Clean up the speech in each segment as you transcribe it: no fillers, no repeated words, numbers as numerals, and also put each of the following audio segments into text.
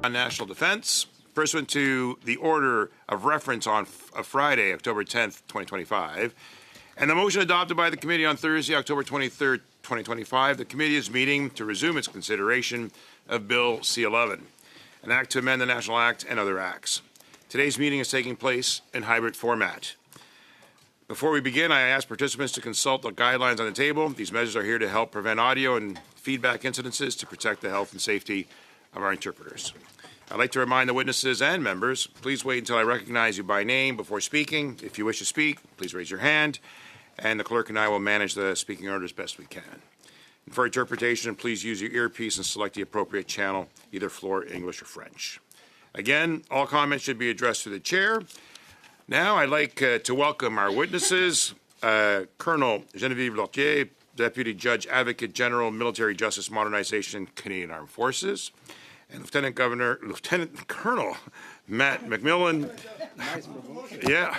on national defense pursuant to the order of reference on Friday, October 10th, 2025, and the motion adopted by the committee on Thursday, October 23rd, 2025, the committee is meeting to resume its consideration of Bill C-11, an act to amend the National Act and other acts. Today's meeting is taking place in hybrid format. Before we begin, I ask participants to consult the guidelines on the table. These measures are here to help prevent audio and feedback incidences to protect the health and safety of our interpreters. I'd like to remind the witnesses and members, please wait until I recognize you by name before speaking. If you wish to speak, please raise your hand, and the clerk and I will manage the speaking order as best we can. And for interpretation, please use your earpiece and select the appropriate channel, either floor, English, or French. Again, all comments should be addressed to the chair. Now, I'd like to welcome our witnesses, Colonel Genevieve Lortier, Deputy Judge Advocate General, Military Justice Modernization, Canadian Armed Forces, and Lieutenant Colonel Matt McMillan. Yeah,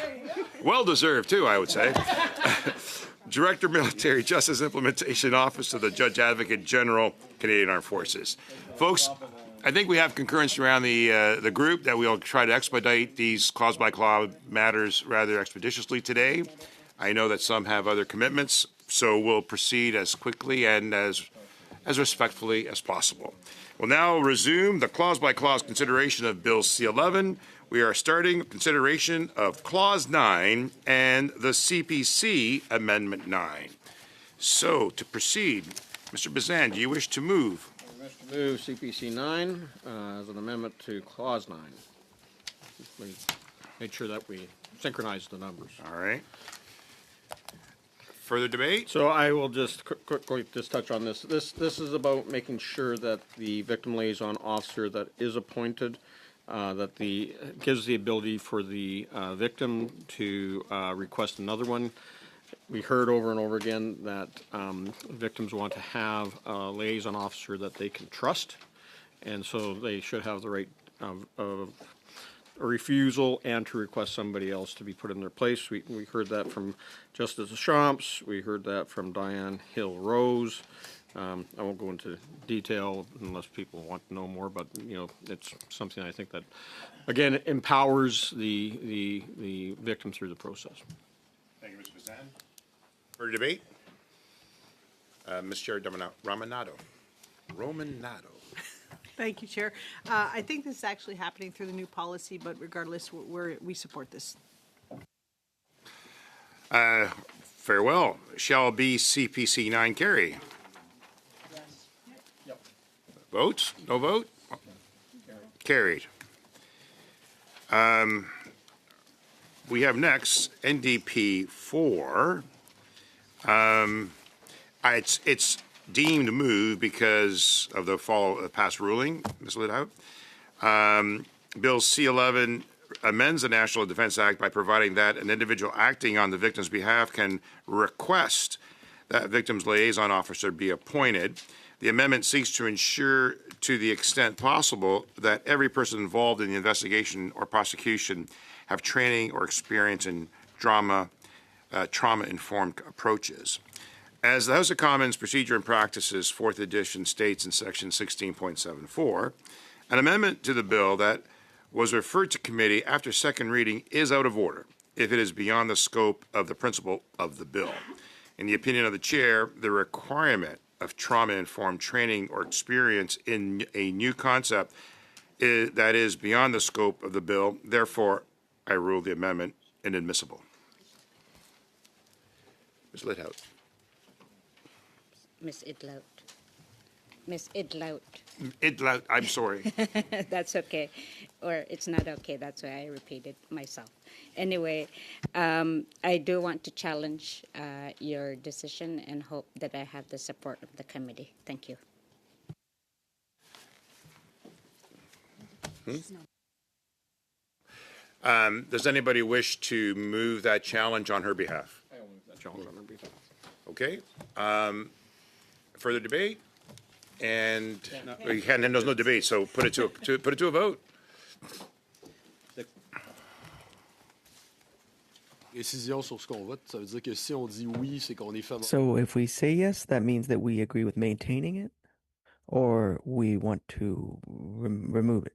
well deserved too, I would say. Director, Military Justice Implementation Office of the Judge Advocate General, Canadian Armed Forces. Folks, I think we have concurrence around the group that we'll try to expedite these clause-by-clause matters rather expeditiously today. I know that some have other commitments, so we'll proceed as quickly and as respectfully as possible. We'll now resume the clause-by-clause consideration of Bill C-11. We are starting consideration of Clause 9 and the CPC Amendment 9. So, to proceed, Mr. Bazan, do you wish to move? I wish to move CPC 9 as an amendment to Clause 9. Please make sure that we synchronize the numbers. All right. Further debate? So I will just quickly just touch on this. This is about making sure that the victim liaison officer that is appointed gives the ability for the victim to request another one. We heard over and over again that victims want to have a liaison officer that they can trust, and so they should have the right of a refusal and to request somebody else to be put in their place. We heard that from Justice Deschamps. We heard that from Diane Hill-Rose. I won't go into detail unless people want to know more, but it's something I think that, again, empowers the victim through the process. Thank you, Mr. Bazan. Further debate? Ms. Chair Romanado. Thank you, Chair. I think this is actually happening through the new policy, but regardless, we support this. Farewell. Shall be CPC 9 carry? Yes. Yep. Votes? No vote? Carried. We have next NDP 4. It's deemed moved because of the past ruling, Ms. Lidhout. Bill C-11 amends the National Defense Act by providing that an individual acting on the victim's behalf can request that victim's liaison officer be appointed. The amendment seeks to ensure, to the extent possible, that every person involved in the investigation or prosecution have training or experience in trauma-informed approaches. As the House of Commons Procedure and Practices, 4th edition, states in section 16.74, an amendment to the bill that was referred to committee after second reading is out of order if it is beyond the scope of the principle of the bill. In the opinion of the chair, the requirement of trauma-informed training or experience in a new concept that is beyond the scope of the bill. Therefore, I rule the amendment inadmissible. Ms. Lidhout. Miss Idlout. Miss Idlout. Idlout, I'm sorry. That's okay. Or it's not okay. That's why I repeated myself. Anyway, I do want to challenge your decision and hope that I have the support of the committee. Thank you. Does anybody wish to move that challenge on her behalf? I will move that challenge on her behalf. Okay. Further debate? And there's no debate, so put it to a vote. Décision sur ce qu'on vote, ça veut dire que si on dit oui, c'est qu'on est favorable. So if we say yes, that means that we agree with maintaining it, or we want to remove it.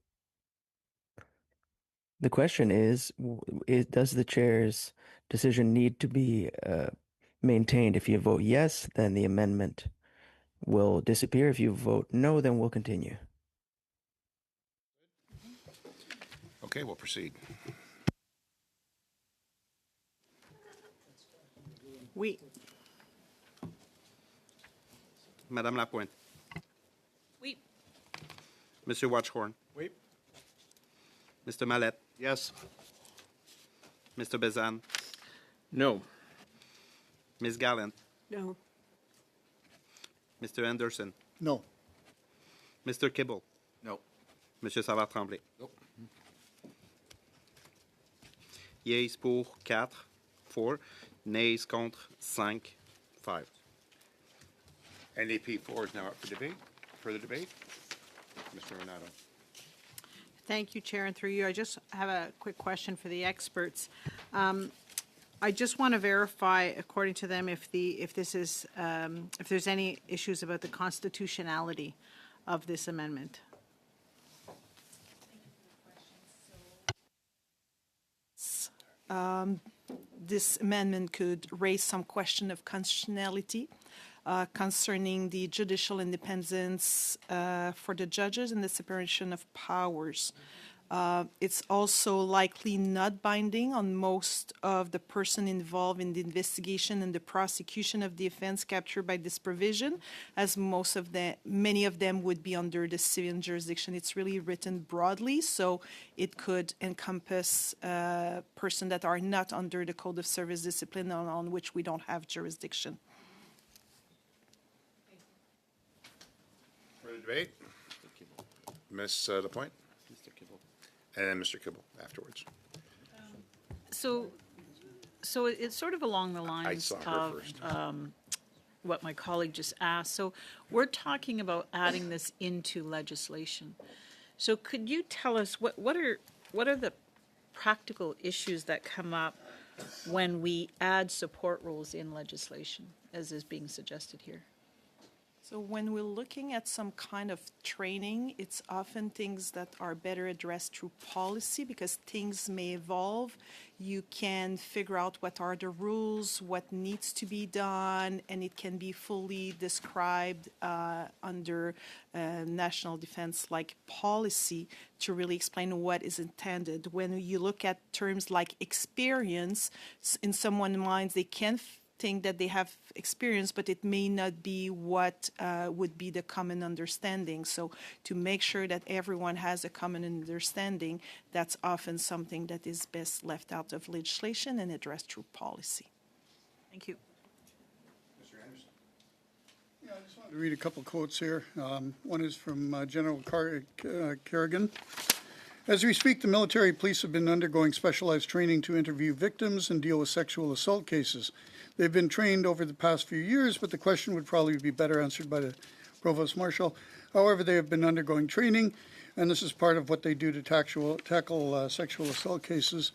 The question is, does the chair's decision need to be maintained? If you vote yes, then the amendment will disappear. If you vote no, then we'll continue. Okay, we'll proceed. We, Madame Lapointe. we, Monsieur Watchhorn. Oui. Mr. Mallette. Yes. Mr. Bezan. No. Ms. Gallant. no, Mr. Anderson. No. Mr. Kibble. No. Monsieur Savard-Tremblay. Nope. Yeas pour 4, 4. Nays contre 5, 5. NDP 4 is now up for debate. Further debate? Mr. Renato. thank you, Chair, and through you. I just have a quick question for the experts. I just want to verify, according to them, if there's any issues about the constitutionality of this amendment. This amendment could raise some question of constitutionality concerning the judicial independence for the judges and the separation of powers. It's also likely not binding on most of the person involved in the investigation and the prosecution of the offense captured by this provision, as many of them would be under the civilian jurisdiction. It's really written broadly, so it could encompass persons that are not under the Code of Service Discipline on which we don't have jurisdiction. Further debate? Ms. Lapointe? Mr. Kibble. And Mr. Kibble afterwards. So it's sort of along the lines saw her of first. what my colleague just asked. So we're talking about adding this into legislation. So could you tell us what are the practical issues that come up when we add support roles in legislation, as is being suggested here? So when we're looking at some kind of training, it's often things that are better addressed through policy because things may evolve. You can figure out what are the rules, what needs to be done, and it can be fully described under national defense-like policy to really explain what is intended. When you look at terms like experience, in someone's minds, they can think that they have experience, but it may not be what would be the common understanding. So to make sure that everyone has a common understanding, that's often something that is best left out of legislation and addressed through policy. Thank you. Mr. Anderson. Yeah, I just wanted to read a couple quotes here. One is from General Kerrigan. As we speak, the military police have been undergoing specialized training to interview victims and deal with sexual assault cases. They've been trained over the past few years, but the question would probably be better answered by the Provost Marshal. However, they have been undergoing training, and this is part of what they do to tackle sexual assault cases.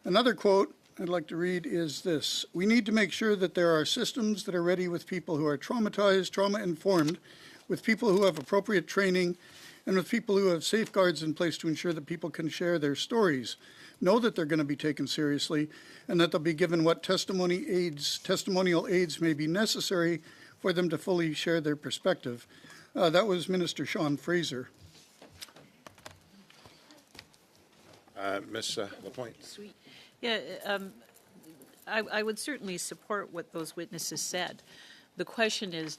Another quote I'd like to read is this: "We need to make sure that there are systems that are ready with people who are traumatized, trauma-informed, with people who have appropriate training, and with people who have safeguards in place to ensure that people can share their stories, know that they're going to be taken seriously, and that they'll be given what testimonial aids may be necessary for them to fully share their perspective." That was Minister Sean Fraser. Ms. Lapointe. Yeah, I would certainly support what those witnesses said. The question is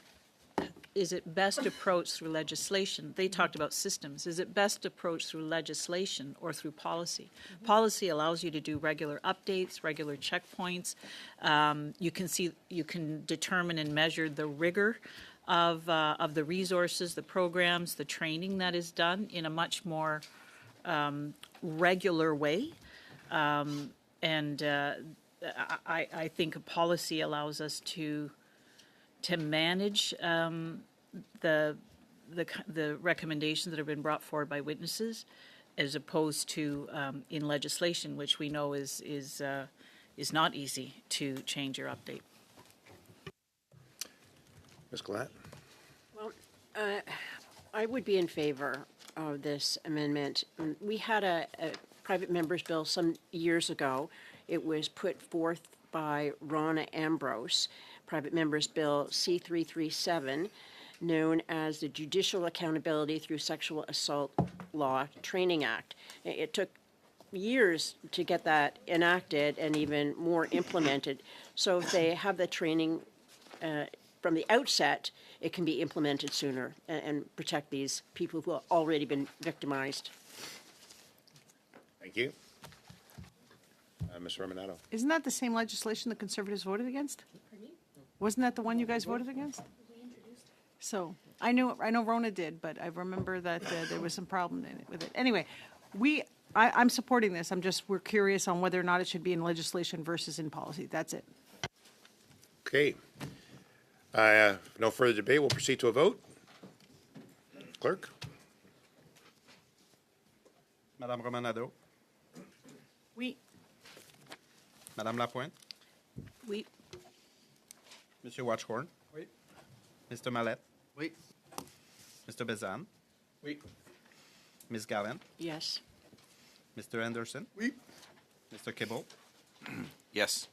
it best approached through legislation? They talked about systems. Is it best approached through legislation or through policy? Mm-hmm. Policy allows you to do regular updates, regular checkpoints. You can determine and measure the rigor of the resources, the programs, the training that is done in a much more regular way. And I think a policy allows us to manage the recommendations that have been brought forward by witnesses, as opposed to in legislation, which we know is not easy to change or update. Ms. Glatt. Well, I would be in favor of this amendment. We had a private members bill some years ago. It was put forth by Ronna Ambrose, private members bill C337, known as the Judicial Accountability Through Sexual Assault Law Training Act. It took years to get that enacted and even more implemented. So if they have the training from the outset, it can be implemented sooner and protect these people who have already been victimized. Thank you. Ms. Romanado. Isn't that the same legislation the Conservatives voted against? Wasn't that the one you guys voted against? So, I know Rona did, but I remember that there was some problem with it. Anyway, I'm supporting this. We're curious on whether or not it should be in legislation versus in policy. That's it. Okay. No further debate. We'll proceed to a vote. Clerk? Madame Romanado, Oui. Madame Lapointe, We, Monsieur Watchhorn, Oui. Mr. Mallette, Oui. Mr. Bezan, Oui. Ms. Gallant, Yes. Mr. Anderson, Oui. Mr. Kibble, Yes.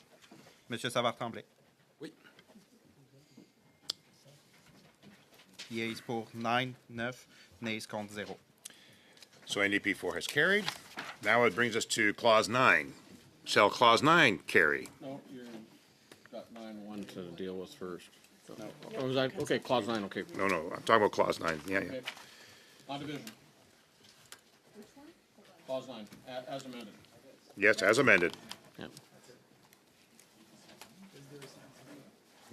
Monsieur Savard-Tremblay. Oui. Yeas pour 9, 9, nays contre 0. So NDP 4 has carried. Now it brings us to Clause 9. Shall Clause 9 carry? No, you've got 9-1 to deal with first. So, oh, was that, okay, clause 9, okay. No, I'm talking about Clause 9. Yeah. Okay. On division. Clause 9, as amended. Yes, as amended. Yeah.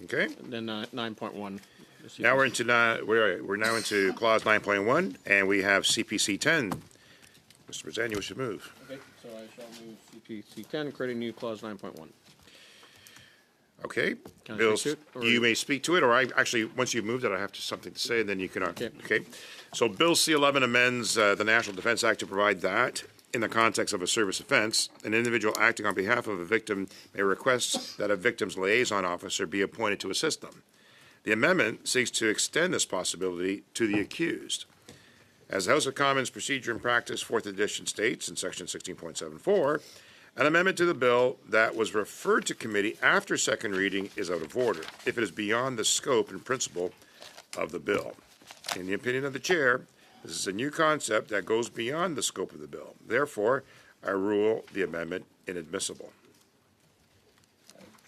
Okay. Then 9.1. Now we're now into Clause 9.1, and we have CPC 10. Mr. Prezan, you should move. Okay, so I shall move CPC 10, creating new clause 9.1. Okay. Can I Bill, speak to it, or- you may speak to it, or actually, once you've moved it, I have something to say, and then you can. Okay. Okay. So Bill C-11 amends the National Defense Act to provide that, in the context of a service offense, an individual acting on behalf of a victim may request that a victim's liaison officer be appointed to assist them. The amendment seeks to extend this possibility to the accused. As the House of Commons Procedure and Practice, 4th edition states in section 16.74, an amendment to the bill that was referred to committee after second reading is out of order if it is beyond the scope and principle of the bill. In the opinion of the chair, this is a new concept that goes beyond the scope of the bill. Therefore, I rule the amendment inadmissible.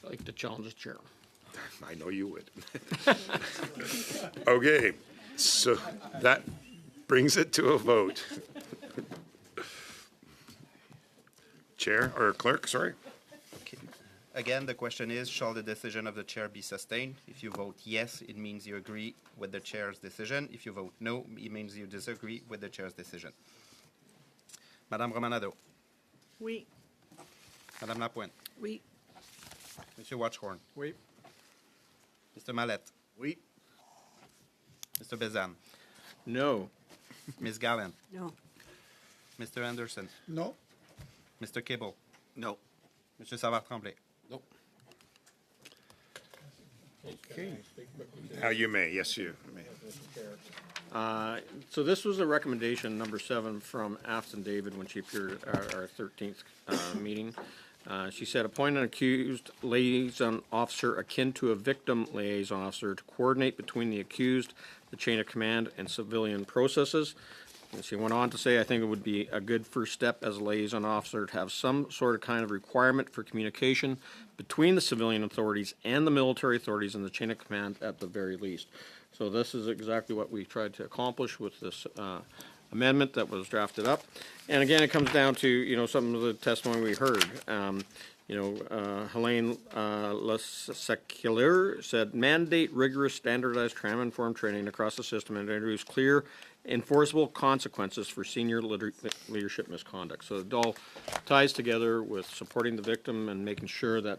I'd like to challenge the chair. I know you would. Okay, so that brings it to a vote. Chair, or clerk, sorry. Okay. Again, the question is, shall the decision of the chair be sustained? If you vote yes, it means you agree with the chair's decision. If you vote no, it means you disagree with the chair's decision. Madame Romanado, Oui. Madame Lapointe, we, Monsieur Watchhorn, Oui. Mr. Mallette, Oui. Mr. Bezan, No. Ms. Gallant, No. Mr. Anderson, No. Mr. Kibble, No. Monsieur Savard-Tremblay. No. How you may, yes, you may. So this was a recommendation, number 7, from Afton David when she appeared at our 13th meeting. She said, appoint an accused liaison officer akin to a victim liaison officer to coordinate between the accused, the chain of command, and civilian processes. And she went on to say, I think it would be a good first step as a liaison officer to have some sort of kind of requirement for communication between the civilian authorities and the military authorities in the chain of command at the very least. So this is exactly what we tried to accomplish with this amendment that was drafted up. And again, it comes down to, some of the testimony we heard. Helene Lesecular said, mandate rigorous standardized trauma-informed training across the system and introduce clear, enforceable consequences for senior leadership misconduct. So it all ties together with supporting the victim and making sure that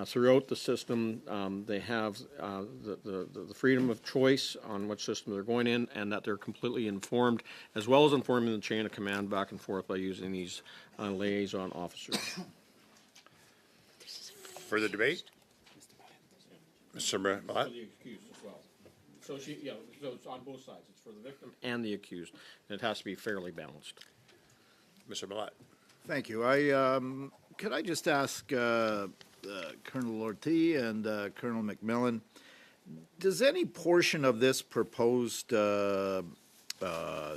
throughout the system, they have the freedom of choice on which system they're going in, and that they're completely informed, as well as informing the chain of command back and forth by using these liaison officers. Further debate? Mr. Mallette? The accused as well. So so it's on both sides. It's for the victim and the accused. And it has to be fairly balanced. Mr. Mallette? Thank you. Could I just ask Colonel Ortiz and Colonel McMillan, does any portion of this proposed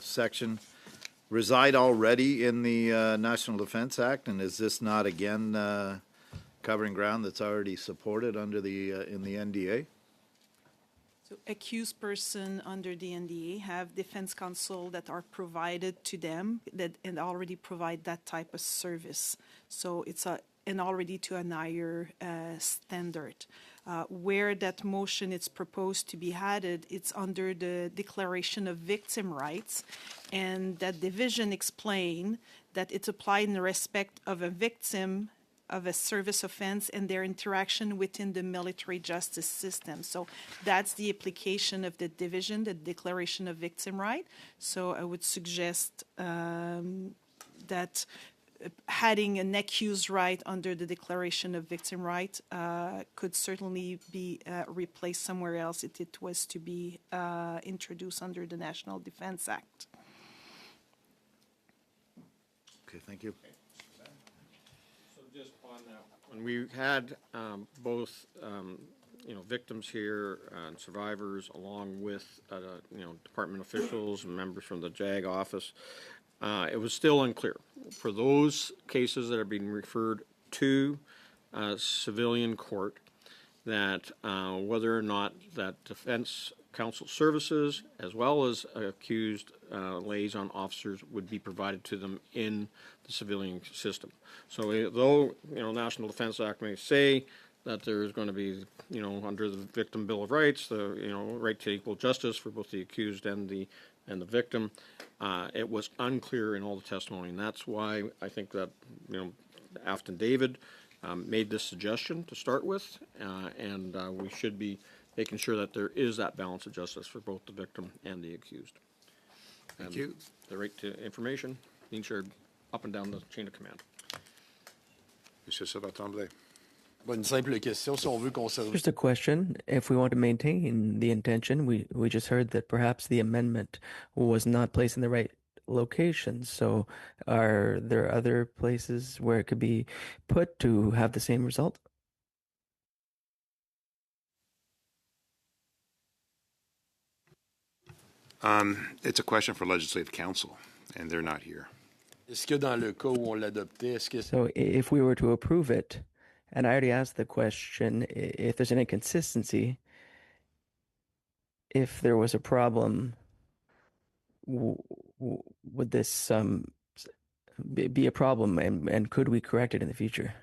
section reside already in the National Defense Act, and is this not again covering ground that's already supported under the in the NDA? So accused person under the NDA have defense counsel that are provided to them that and already provide that type of service. So it's and already to an higher standard. Where that motion is proposed to be added, it's under the Declaration of Victim Rights, and that division explain that it's applied in respect of a victim of a service offense and their interaction within the military justice system. So that's the application of the division, the Declaration of Victim Right. So I would suggest that adding an accused right under the Declaration of Victim Right could certainly be replaced somewhere else if it was to be introduced under the National Defense Act. Okay, thank you. Just on that, when we had both, victims here and survivors, along with, department officials and members from the JAG office, it was still unclear. For those cases that are being referred to civilian court, that whether or not that defense counsel services, as well as accused liaison officers, would be provided to them in the civilian system. So though, National Defense Act may say that there's going to be, under the Victim Bill of Rights, the, right to equal justice for both the accused and the victim, it was unclear in all the testimony. And that's why I think that, Afton David made this suggestion to start with, and we should be making sure that there is that balance of justice for both the victim and the accused. Thank you. The right to information being shared up and down the chain of command. Monsieur Savard-Tremblay. Une simple question, si on veut conserver. Just a question. If we want to maintain the intention, we just heard that perhaps the amendment was not placed in the right location. So are there other places where it could be put to have the same result? It's a question for Legislative Council, and they're not here. Est-ce que dans le cas où on l'adoptait, est-ce que So if we were to approve it, and I already asked the question, if there's an inconsistency, if there was a problem, would this be a problem, and could we correct it in the future?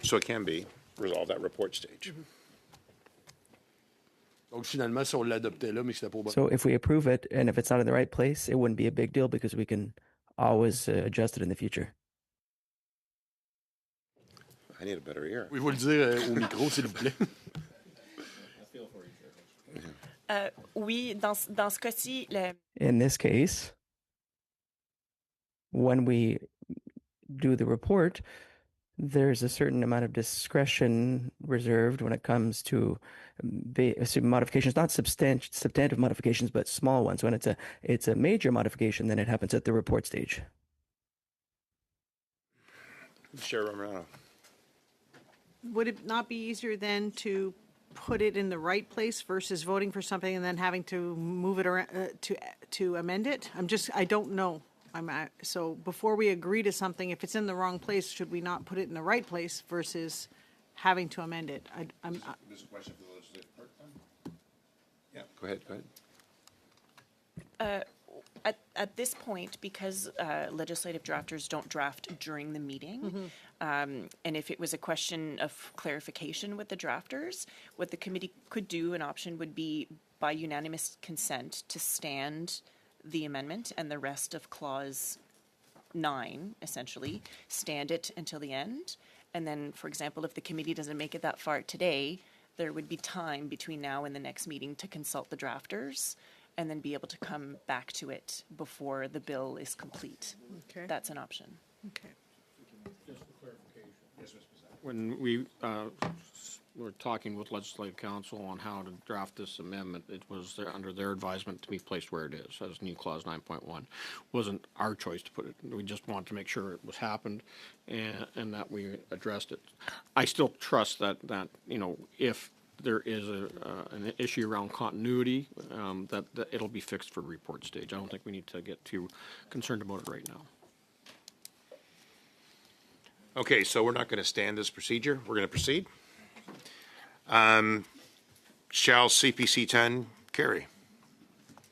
So it can be resolved at report stage. donc finalement si on l'adoptait là mais que c'était pas au bon. So if we approve it, and if it's not in the right place, it wouldn't be a big deal because we can always adjust it in the future. I need a better ear. Pouvez-vous le dire au micro s'il vous plaît? Oui, dans ce cas-ci, In this case, when we do the report, there's a certain amount of discretion reserved when it comes to modifications, not substantive modifications, but small ones. When it's a major modification, then it happens at the report stage. Chair Romano. Would it not be easier then to put it in the right place versus voting for something and then having to move it around to amend it? I don't know. So before we agree to something, if it's in the wrong place, should we not put it in the right place versus having to amend it? This is a question for the legislative clerk. Yeah, go ahead. at this point, because legislative drafters don't draft during the meeting, and if it was a question of clarification with the drafters, what the committee could do, an option would be by unanimous consent to stand the amendment and the rest of clause 9, essentially, stand it until the end. And then, for example, if the committee doesn't make it that far today, there would be time between now and the next meeting to consult the drafters and then be able to come back to it before the bill is complete. Okay. That's an option. Okay. When we were talking with legislative council on how to draft this amendment, it was under their advisement to be placed where it is, as new clause 9.1. Wasn't our choice to put it. We just wanted to make sure it was happened and that we addressed it. I still trust that if there is an issue around continuity, that it'll be fixed for report stage. I don't think we need to get too concerned about it right now. Okay, so we're not going to stand this procedure. We're going to proceed. Shall CPC 10 carry?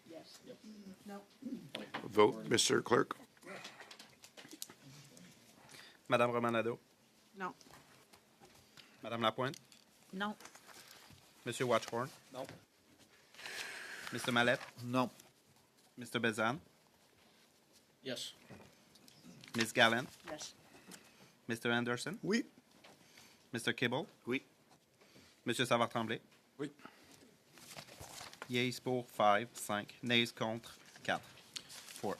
Yes. No. Vote, Mr. Clerk. Madame Romanado, No. Madame Lapointe, No. Monsieur Watchhorn, No. Mr. Mallette, No. Mr. Bezan, Yes. Ms. Gallant, Yes. Mr. Anderson, Oui. Mr. Kibble, Oui. Monsieur Savard-Tremblay. Oui. Yeas pour 5, 5. Nays contre 4. 4.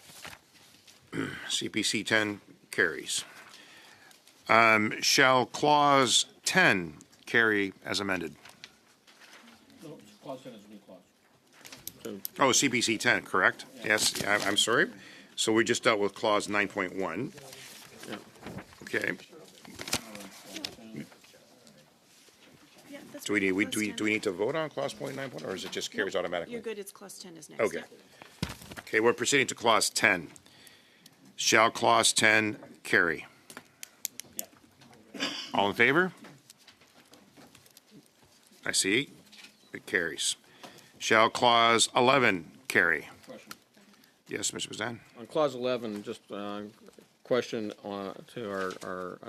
CPC 10 carries. Shall clause 10 carry as amended? Clause 10 is a new clause. Oh, CPC 10, correct? Yes, I'm sorry. So we just dealt with clause 9.1. Okay. Yeah, that's Do we need, right, do we clause 10. need to vote on clause 9.1, or is it just carries automatically? You're good, it's clause 10 is next. Okay. Yeah. Okay, we're proceeding to clause 10. Shall clause 10 carry? All in favor? I see. It carries. Shall clause 11 carry? Question. Yes, Mr. Bazan? On clause 11, just question to our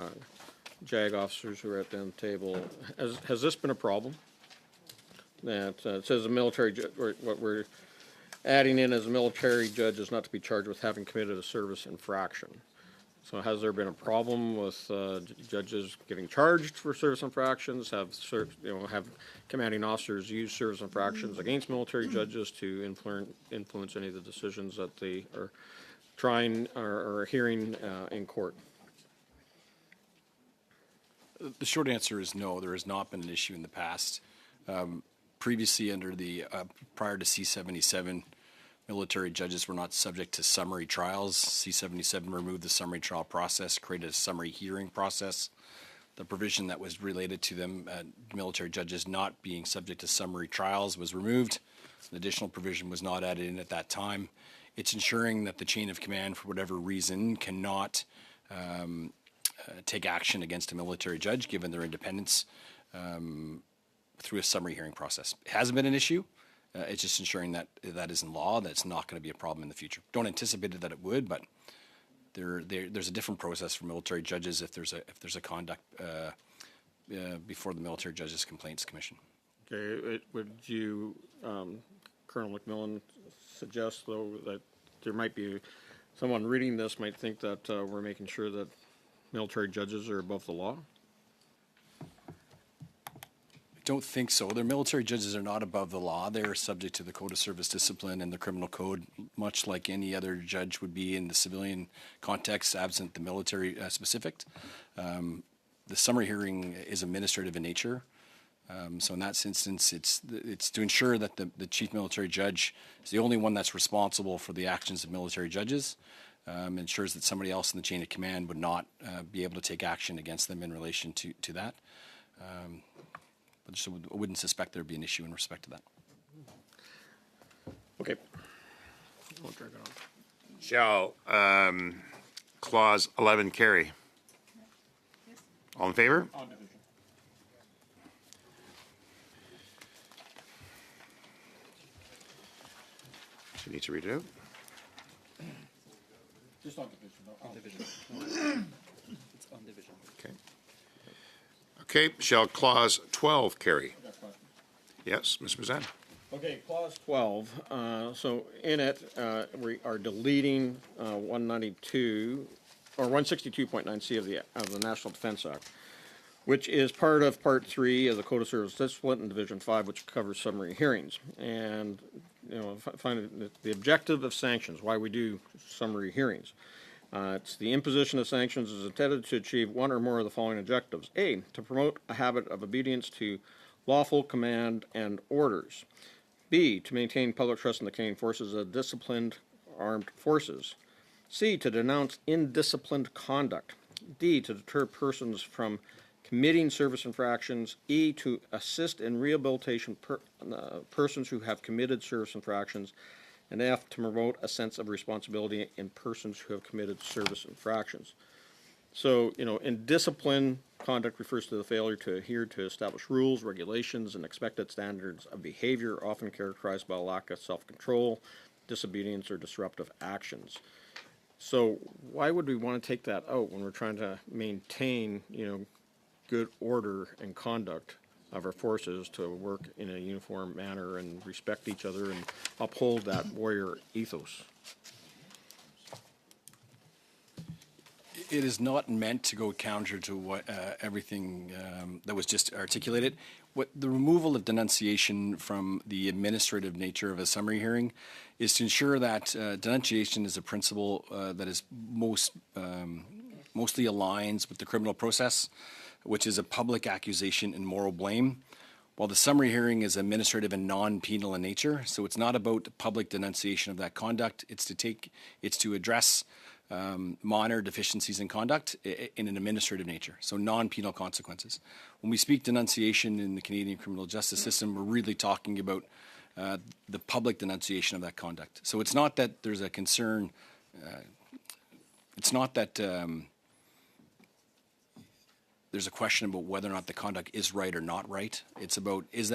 JAG officers who are at the table. Has this been a problem? That it says a military, what we're adding in as a military judge is not to be charged with having committed a service infraction. So has there been a problem with judges getting charged for service infractions? Have commanding officers use service infractions against military judges to influence any of the decisions that they are trying or hearing in court? The short answer is no. There has not been an issue in the past. Previously, under the prior to C-77, military judges were not subject to summary trials. C-77 removed the summary trial process, created a summary hearing process. The provision that was related to them, military judges not being subject to summary trials, was removed. An additional provision was not added in at that time. It's ensuring that the chain of command, for whatever reason, cannot take action against a military judge, given their independence, through a summary hearing process. It hasn't been an issue. It's just ensuring that that is in law, that it's not going to be a problem in the future. Don't anticipate that it would, but there's a different process for military judges if there's a conduct before the Military Judges Complaints Commission. Okay, would you, Colonel McMillan, suggest though that there might be someone reading this might think that we're making sure that military judges are above the law? Don't think so. Their military judges are not above the law. They are subject to the Code of Service Discipline and the Criminal Code, much like any other judge would be in the civilian context, absent the military specific. The summary hearing is administrative in nature. So in that instance, it's to ensure that the chief military judge is the only one that's responsible for the actions of military judges. Ensures that somebody else in the chain of command would not be able to take action against them in relation to that. But so I wouldn't suspect there'd be an issue in respect to that. Okay. I'll drag it on. Shall clause 11 carry? All in favor? On division. Do you need to read it out? Just on division. On division. It's on division. Okay. Okay, shall clause 12 carry? Yes, Ms. Bazan? Okay, clause 12. So in it, we are deleting 192 or 162.9C of the National Defense Act, which is part of Part 3 of the Code of Service Discipline in Division 5, which covers summary hearings. And find the objective of sanctions, why we do summary hearings. It's the imposition of sanctions is intended to achieve one or more of the following objectives. A, to promote a habit of obedience to lawful command and orders. B, to maintain public trust in the Canadian forces as disciplined armed forces. C, to denounce indisciplined conduct. D, to deter persons from committing service infractions. E, to assist in rehabilitation persons who have committed service infractions. And F, to promote a sense of responsibility in persons who have committed service infractions. So, indisciplined conduct refers to the failure to adhere to established rules, regulations, and expected standards of behavior, often characterized by a lack of self-control, disobedience, or disruptive actions. So, why would we want to take that out when we're trying to maintain, good order and conduct of our forces to work in a uniform manner and respect each other and uphold that warrior ethos? It is not meant to go counter to what everything that was just articulated. What the removal of denunciation from the administrative nature of a summary hearing is to ensure that denunciation is a principle that is mostly aligns with the criminal process, which is a public accusation and moral blame, while the summary hearing is administrative and non-penal in nature. So it's not about public denunciation of that conduct. It's to address minor deficiencies in conduct in an administrative nature, so non-penal consequences. When we speak denunciation in the Canadian criminal justice system, we're really talking about the public denunciation of that conduct. So it's not that there's a concern, it's not that there's a question about whether or not the conduct is right or not right. It's about, is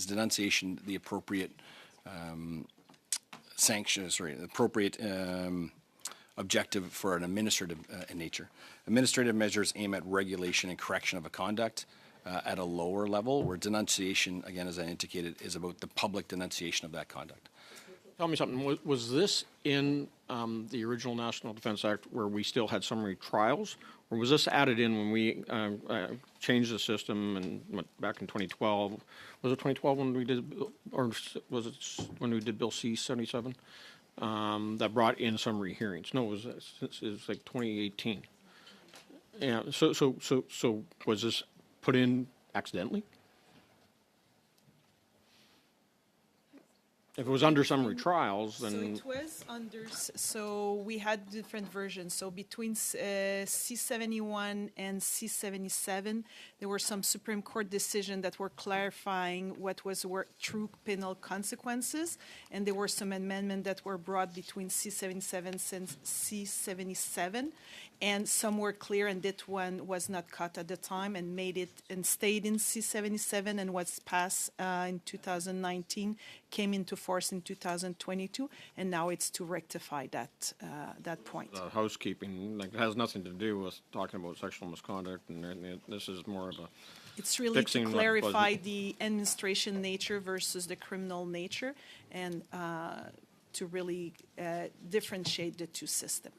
denunciation the appropriate objective for an administrative in nature. Administrative measures aim at regulation and correction of a conduct at a lower level, where denunciation, again, as I indicated, is about the public denunciation of that conduct. Tell me something. Was this in the original National Defence Act where we still had summary trials, or was this added in when we changed the system and went back in 2012? Was it 2012 when we did, or was it when we did Bill C-77 that brought in summary hearings? No, it was like 2018. Yeah. So was this put in accidentally? If it was under summary trials, then... So it was under, so we had different versions. So between C-71 and C-77, there were some Supreme Court decisions that were clarifying what were true penal consequences, and there were some amendments that were brought between C-77 and C-77, and some were clear, and that one was not cut at the time and made it and stayed in C-77 and was passed in 2019, came into force in 2022, and now it's to rectify that point. Housekeeping, like, it has nothing to do with talking about sexual misconduct, and this is more of a... It's really to clarify the administration nature versus the criminal nature, and to really differentiate the two systems.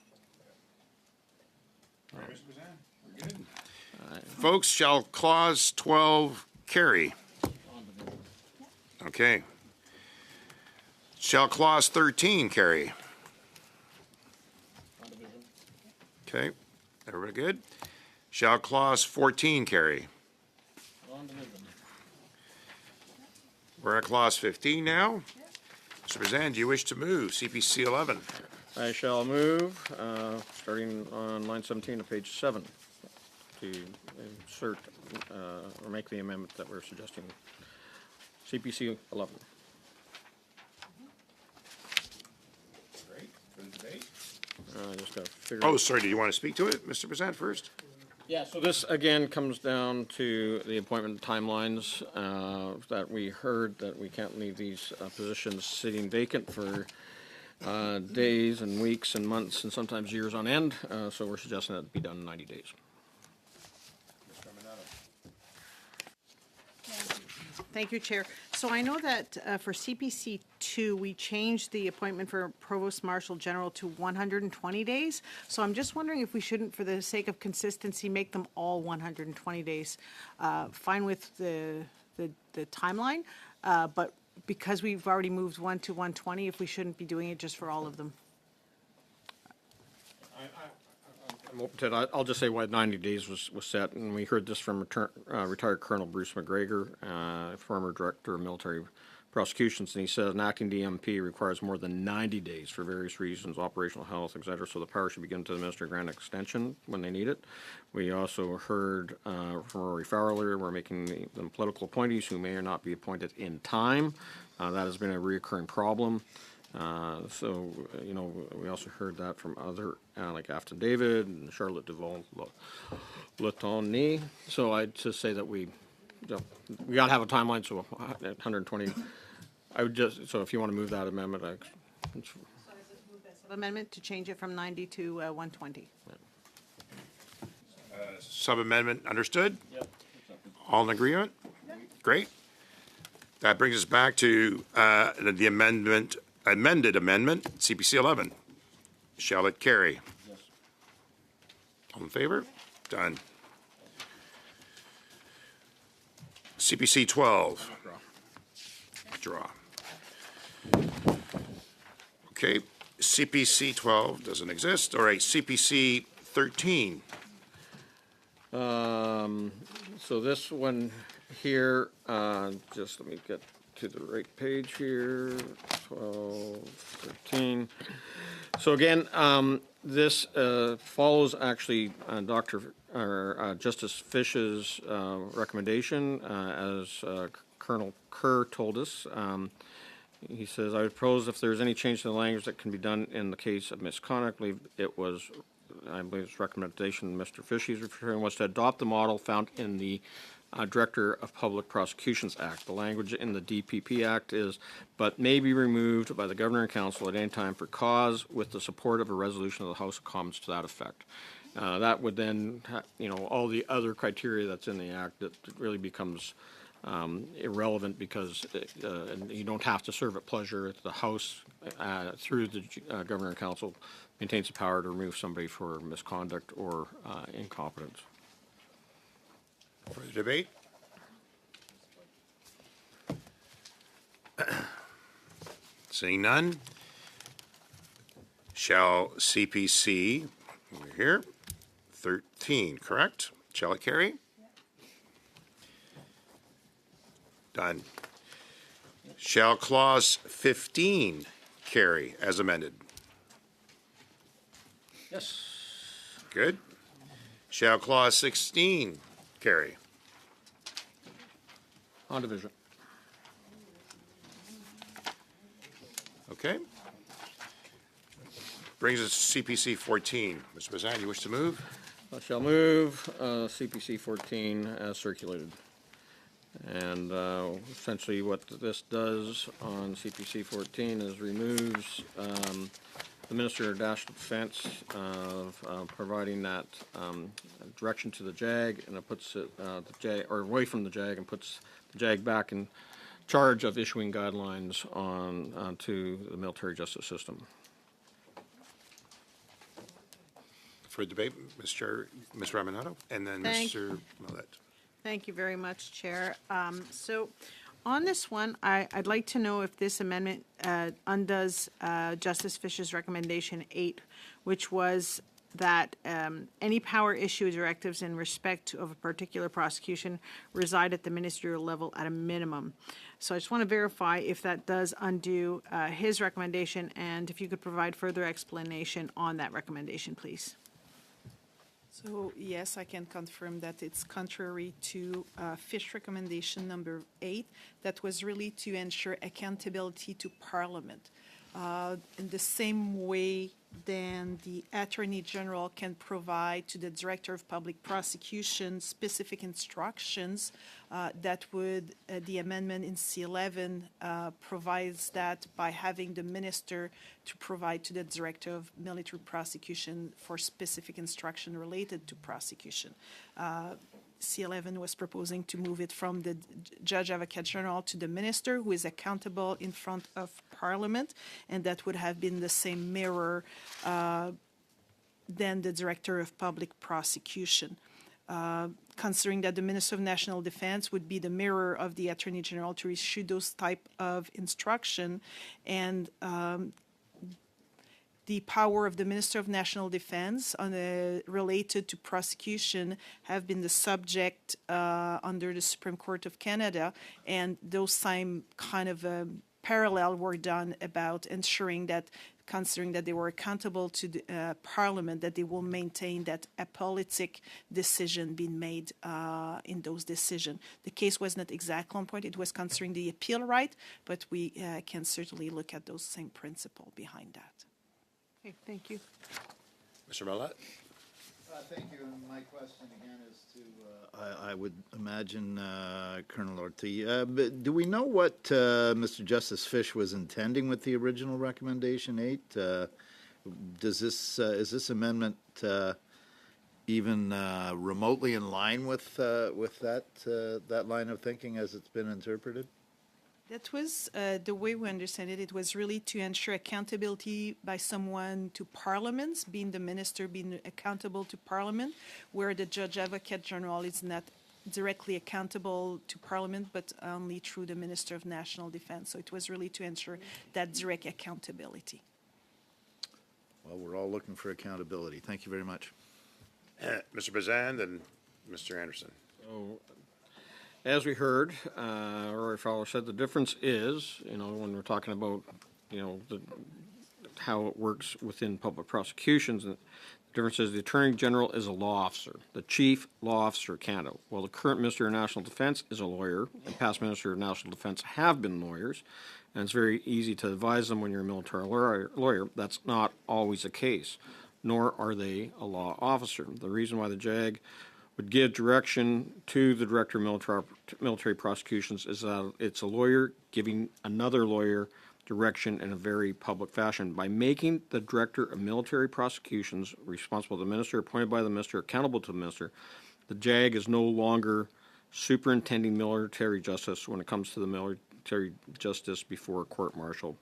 Folks, shall clause 12 carry? Okay. Shall clause 13 carry? Okay. Everybody good? Shall clause 14 carry? We're at clause 15 now. Mr. Bazan, do you wish to move CPC 11? I shall move, starting on line 17 of page 7, to insert or make the amendment that we're suggesting. CPC 11. Great. For the debate. I just got to figure Oh, sorry. Do you want to speak to it, Mr. Bazan, first? Yeah, so this again comes down to the appointment timelines that we heard that we can't leave these positions sitting vacant for days and weeks and months and sometimes years on end. So we're suggesting that it be done in 90 days. Thank you, Chair. So I know that for CPC 2, we changed the appointment for Provost Marshal General to 120 days. So I'm just wondering if we shouldn't, for the sake of consistency, make them all 120 days. Fine with the timeline, but because we've already moved one to 120, if we shouldn't be doing it just for all of them. I'm open to it. I'll just say why 90 days was set, and we heard this from retired Colonel Bruce McGregor, former Director of Military Prosecutions, and he says an acting DMP requires more than 90 days for various reasons, operational health, etc., so the power should be given to the Minister to grant extension when they need it. We also heard from Rory Fowler, we're making them political appointees who may or not be appointed in time. That has been a reoccurring problem. So, you know, we also heard that from other, like Afton David and Charlotte Duval-Latoni. So I'd just say that we got to have a timeline, so 120. I would just, so if you want to move that amendment, Amendment to change it from 90 to 120. Sub-amendment understood? Yep. All in agreement? Great. That brings us back to the amended amendment, CPC 11. Shall it carry? Yes. All in favor? Done. CPC 12. Draw. Okay. CPC 12 doesn't exist. All right. CPC 13. So this one here, just let me get to the right page here, 12, 13. So again, this follows actually Justice Fish's recommendation, as Colonel Kerr told us. He says, I would propose if there's any change to the language that can be done in the case of misconduct, I believe it's recommendation Mr. Fish is referring was to adopt the model found in the Director of Public Prosecutions Act. The language in the DPP Act is, but may be removed by the Governor and Council at any time for cause with the support of a resolution of the House of Commons to that effect. That would then, all the other criteria that's in the Act, that really becomes irrelevant because you don't have to serve at pleasure. The House, through the Governor and Council, maintains the power to remove somebody for misconduct or incompetence. Further debate? Seeing none, shall CPC, over here, 13, correct? Shall it carry? Done. Shall clause 15 carry as amended? Yes. Good. Shall clause 16 carry? On division. Okay. Brings us to CPC 14. Mr. Bazan, you wish to move? I shall move CPC 14 as circulated. And essentially what this does on CPC 14 is removes the Minister of National Defense of providing that direction to the JAG, and it puts it the JAG, or away from the JAG, and puts the JAG back in charge of issuing guidelines on to the military justice system. For debate, Ms. Raminato, and then Mr. Millett. Thank you very much, Chair. So on this one, I'd like to know if this amendment undoes Justice Fish's recommendation 8, which was that any power issue directives in respect of a particular prosecution reside at the ministerial level at a minimum. So I just want to verify if that does undo his recommendation, and if you could provide further explanation on that recommendation, please. So yes, I can confirm that it's contrary to Fish recommendation number 8. That was really to ensure accountability to Parliament. In the same way then the Attorney General can provide to the Director of Public Prosecution specific instructions, that would, the amendment in C11 provides that by having the Minister to provide to the Director of Military Prosecution for specific instruction related to prosecution. C11 was proposing to move it from the Judge Advocate General to the Minister, who is accountable in front of Parliament, and that would have been the same mirror than the Director of Public Prosecution. Considering that the Minister of National Defense would be the mirror of the Attorney General to issue those type of instruction, and the power of the Minister of National Defense related to prosecution have been the subject under the Supreme Court of Canada, and those same kind of parallel were done about ensuring that, considering that they were accountable to the Parliament, that they will maintain that a politic decision being made in those decisions. The case was not exactly on point. It was considering the appeal right, but we can certainly look at those same principle behind that. Okay, thank you. Mr. Millett? Thank you. My question again is to, I would imagine, Colonel Ortiz. But do we know what Mr. Justice Fish was intending with the original recommendation 8? Does this is this amendment even remotely in line with that line of thinking as it's been interpreted? That was the way we understand it. It was really to ensure accountability by someone to parliaments, being the minister being accountable to parliament, where the judge advocate general is not directly accountable to parliament, but only through the Minister of National Defense. So it was really to ensure that direct accountability. Well, we're all looking for accountability. Thank you very much. Mr. Bazan and Mr. Anderson. So, as we heard, Rory Fowler said, the difference is, when we're talking about, how it works within public prosecutions, the difference is the Attorney General is a law officer, the Chief Law Officer of Canada, while the current Minister of National Defense is a lawyer, and past Minister of National Defense have been lawyers, and it's very easy to advise them when you're a military lawyer. That's not always the case, nor are they a law officer. The reason why the JAG would give direction to the Director of Military Prosecutions is that it's a lawyer giving another lawyer direction in a very public fashion. By making the Director of Military Prosecutions responsible to the Minister, appointed by the Minister, accountable to the Minister, the JAG is no longer superintending military justice when it comes to the military justice before a court-martial.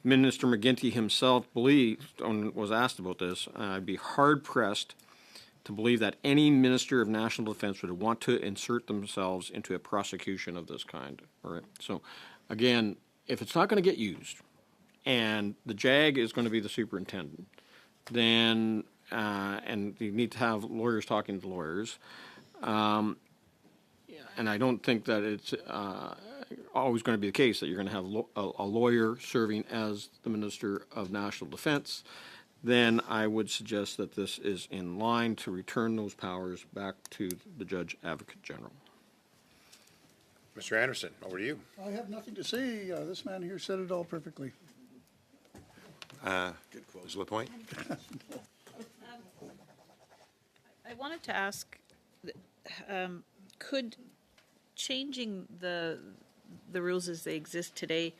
Minister McGuinty himself believed, and was asked about this, I'd be hard-pressed to believe that any Minister of National Defense would want to insert themselves into a prosecution of this kind. All right. So, again, if it's not going to get used, and the JAG is going to be the superintendent, then and you need to have lawyers talking to lawyers, and I don't think that it's always going to be the case that you're going to have a lawyer serving as the Minister of National Defense. Then I would suggest that this is in line to return those powers back to the Judge Advocate General. Mr. Anderson, over to you. I have nothing to say. This man here said it all perfectly. Good quote. Ms. Lapointe? I wanted to ask, could changing the rules as they exist today,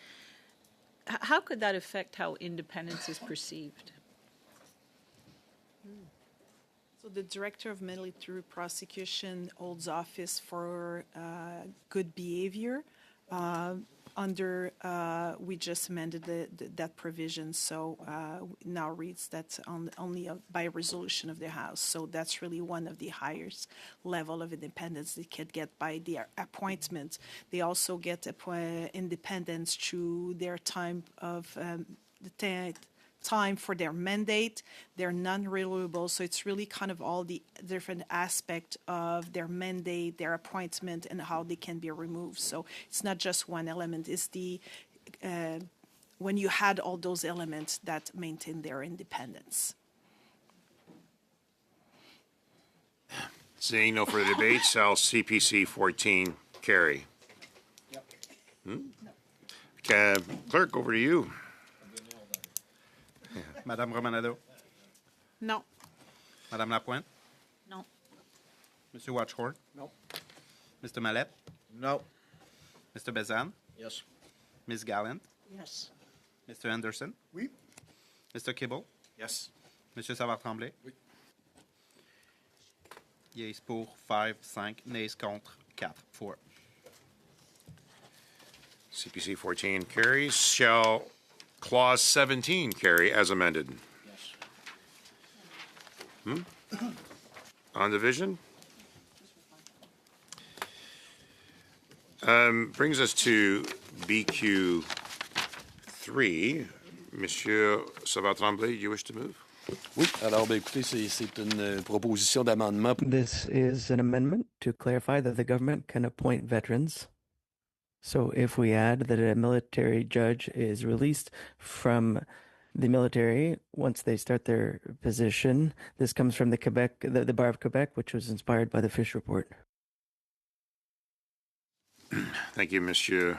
how could that affect how independence is perceived? So the Director of Military Prosecution holds office for good behavior. We just amended that provision, so now reads that only by resolution of the House. So that's really one of the highest level of independence they can get by their appointment. They also get independence through their time of time for their mandate. They're non-renewable, so it's really kind of all the different aspects of their mandate, their appointment, and how they can be removed. So it's not just one element. It's the when you had all those elements that maintain their independence. Seeing no further debate, shall CPC 14 carry? Yep. Clerk, over to you. Madame Romanado? No. Madame Lapointe? No. Monsieur Watchhorn? No. Mr. Mallet? No. Mr. Bezan? Yes. Ms. Gallant? Yes. Mr. Anderson? Oui. Mr. Kibble? Yes. Monsieur Savard-Tremblay? Oui. Yeas pour 5, 5, nays contre 4. CPC 14 carries. Shall Clause 17 carry as amended? Yes. On division? Brings us to BQ 3, Monsieur Savard-Tremblay, you wish to move? Oui, alors ben, écoutez, c'est une proposition d'amendement. This is an amendment to clarify that the government can appoint veterans. So if we add that a military judge is released from the military once they start their position, this comes from the Bar of Quebec, which was inspired by the Fish Report. Thank you, Monsieur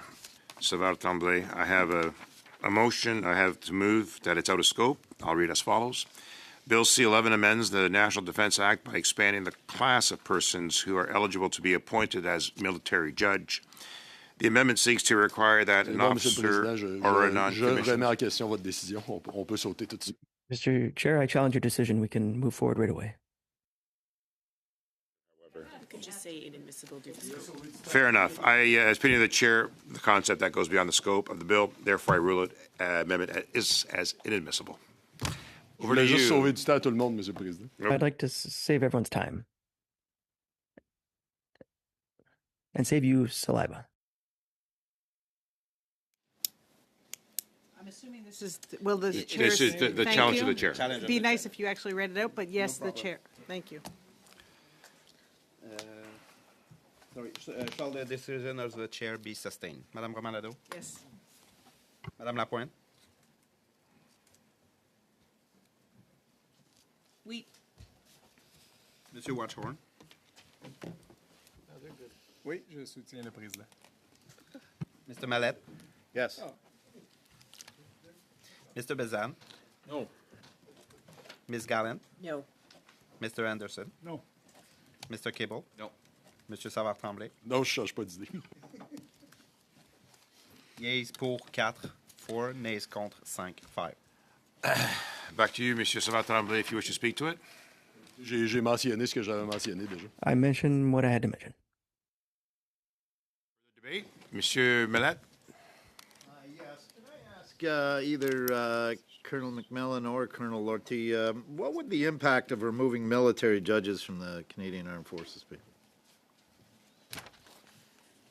Savard-Tremblay. I have a motion. I have to move that it's out of scope. I'll read as follows. Bill C-11 amends the National Defense Act by expanding the class of persons who are eligible to be appointed as military judge. The amendment seeks to require that an Bon, Monsieur le officer Président, or a je remets non-commissioned... en question votre décision. On peut sauter tout de suite. Mr. Chair, I challenge your decision. We can move forward right away. You could just say inadmissible due to scope. Fair enough. As opinion of the chair, the concept that goes beyond the scope of the bill, therefore I rule it amendment is as inadmissible. Over to Je voulais juste sauver you. du temps à tout le monde, Monsieur le Président. I'd like to save everyone's time and save you saliva. I'm assuming this is, well, the This chair. is the Thank challenge you. to the chair. It'd be nice if you actually read it out, but yes, the chair. Thank you. Sorry, shall the decision of the chair be sustained? Madame Romanado? Yes. Madame Lapointe? We, Monsieur Watchhorn? Oui, je soutiens le président. Mr. Mallette? Yes. Mr. Bezan? No. Ms. Gallant? No. Mr. Anderson? No. Mr. Cable? No. Monsieur Savard-Tremblay? Non, je change pas d'idée. Yeas pour 4, 4, nays contre 5, 5. Back to you, Monsieur Savard-Tremblay, if you wish to speak to it. J'ai mentionné ce que j'avais mentionné déjà. I mentioned what I had to mention. Debate. Monsieur Millet? Yes. Can I ask either Colonel McMillan or Colonel Lortie, what would the impact of removing military judges from the Canadian Armed Forces be?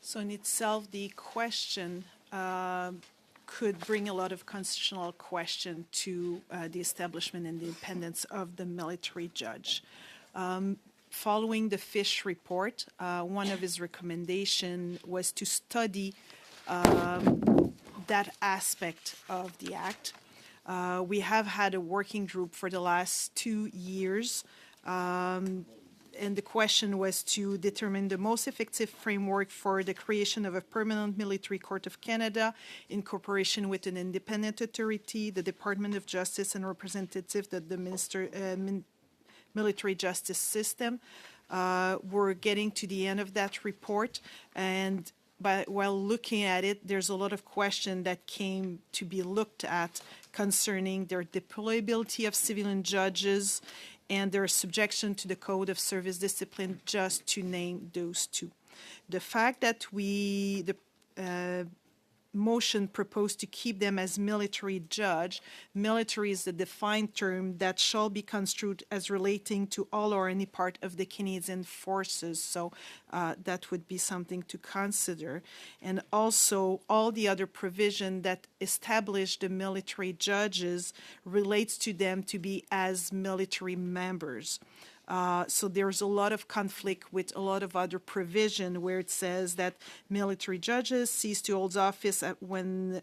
So in itself, the question could bring a lot of constitutional question to the establishment and the independence of the military judge. Following the Fish report, one of his recommendations was to study that aspect of the act. We have had a working group for the last 2 years, and the question was to determine the most effective framework for the creation of a permanent military court of Canada in cooperation with an independent authority, the Department of Justice, and representative of the military justice system. We're getting to the end of that report, and while looking at it, there's a lot of questions that came to be looked at concerning their deployability of civilian judges and their subjection to the Code of Service Discipline, just to name those two. The fact that the motion proposed to keep them as military judge. Military is the defined term that shall be construed as relating to all or any part of the Canadian forces. So that would be something to consider. And also all the other provision that establish the military judges relates to them to be as military members. So there's a lot of conflict with a lot of other provision where it says that military judges cease to hold office when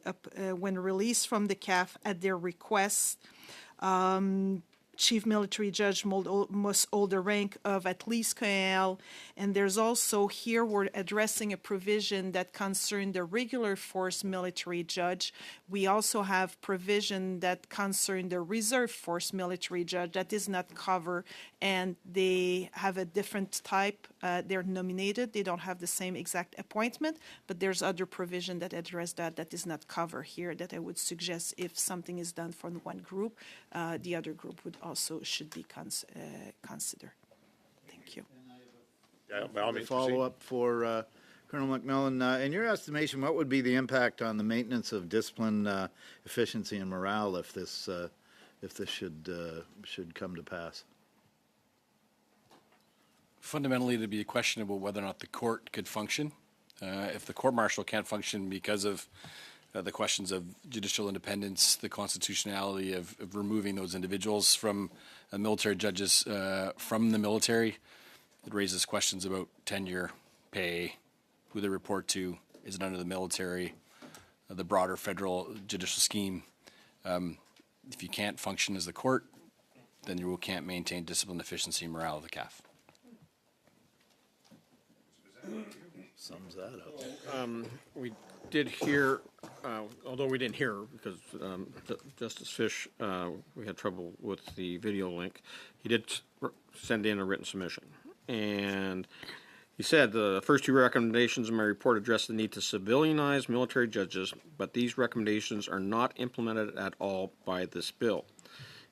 released from the CAF at their request. Chief military judge must hold the rank of at least colonel. And there's also here we're addressing a provision that concern the regular force military judge. We also have provision that concern the reserve force military judge that is not covered, and they have a different type. They're nominated. They don't have the same exact appointment, but there's other provision that address that is not covered here that I would suggest if something is done for one group, the other group would also should be considered. Thank you. Follow up for Colonel McMillan. In your estimation, what would be the impact on the maintenance of discipline, efficiency, and morale if this should come to pass? Fundamentally, it'd be a question about whether or not the court could function. If the court martial can't function because of the questions of judicial independence, the constitutionality of removing those individuals from military judges from the military. It raises questions about tenure, pay, who they report to, is it under the military, the broader federal judicial scheme. If you can't function as the court, then you can't maintain discipline, efficiency, and morale of the CAF. Sums that up. We did hear, although we didn't hear because Justice Fish, we had trouble with the video link. He did send in a written submission, and he said the first two recommendations in my report address the need to civilianize military judges, but these recommendations are not implemented at all by this bill.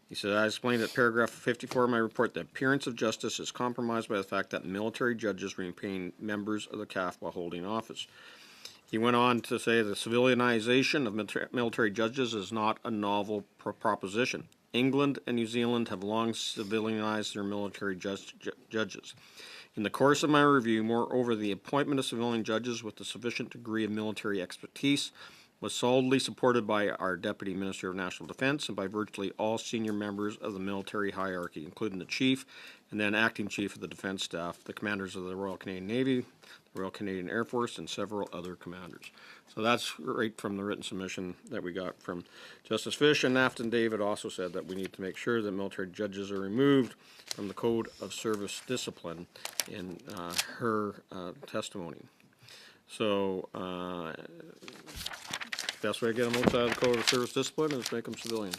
He said, I explained at paragraph 54 of my report that appearance of justice is compromised by the fact that military judges remain members of the CAF while holding office. He went on to say the civilianization of military judges is not a novel proposition. England and New Zealand have long civilianized their military judges. In the course of my review, moreover, the appointment of civilian judges with a sufficient degree of military expertise was solidly supported by our Deputy Minister of National Defense and by virtually all senior members of the military hierarchy, including the Chief and then Acting Chief of the Defense Staff, the commanders of the Royal Canadian Navy, the Royal Canadian Air Force, and several other commanders. So that's right from the written submission that we got from Justice Fish. And Afton David also said that we need to make sure that military judges are removed from the Code of Service Discipline in her testimony. So, best way to get them outside of the Code of Service Discipline is make them civilians.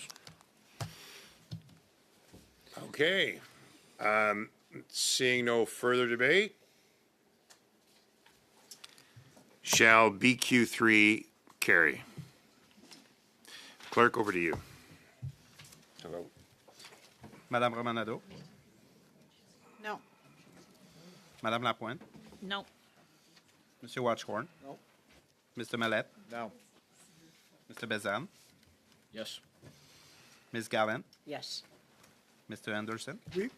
Okay. Seeing no further debate, shall BQ3 carry? Clerk, over to you. Hello. Madame Romanado, No. Madame Lapointe, No. Monsieur Watchhorn, No. Mr. Mallette, No. Mr. Bezan, Yes. Ms. Gallant, Yes. Mr. Anderson, Oui.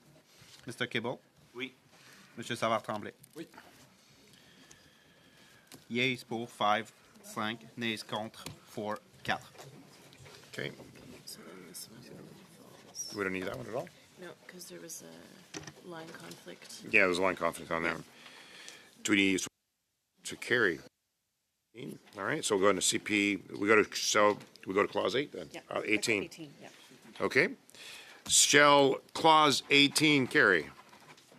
Mr. Kibble, Oui. Monsieur Savard-Tremblay. Oui. Yeas pour 5, 5, nays contre 4, 4. Okay. So then this one falls. We don't need that one at all? No, because there was a line conflict. Yeah, there's a line conflict on there. Do we need to carry? All right, so we'll go into CP. We go to clause 8 then? Yeah. 18. 18, yeah. Okay. Shall clause 18 carry?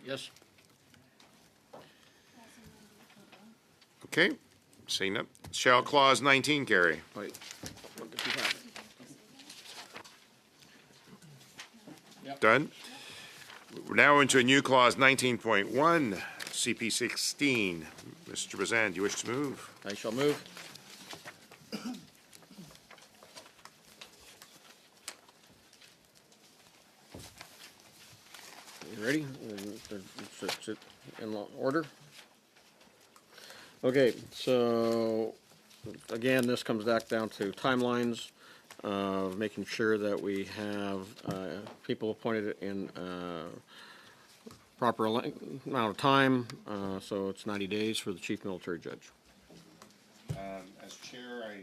Yes. Okay. Seeing that. Shall clause 19 carry? Wait. What did you have? Done. We're now into a new clause 19.1, CP 16. Mr. Bazan, do you wish to move? I shall move. You ready? It's in order. Okay, so again, this comes back down to timelines of making sure that we have people appointed in proper amount of time. So it's 90 days for the chief military judge. As chair,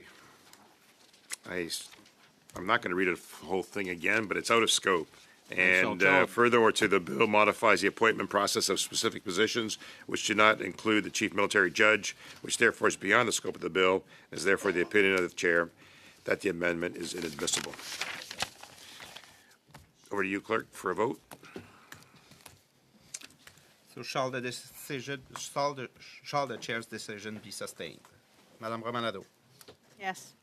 I'm not going to read the whole thing again, but it's out of scope. And furthermore, the bill modifies the appointment process of specific positions which do not include the chief military judge, which therefore is beyond the scope of the bill, and is therefore the opinion of the chair that the amendment is inadmissible. Over to you, clerk, for a vote. So shall the chair's decision be sustained? Madame Romanado, Yes.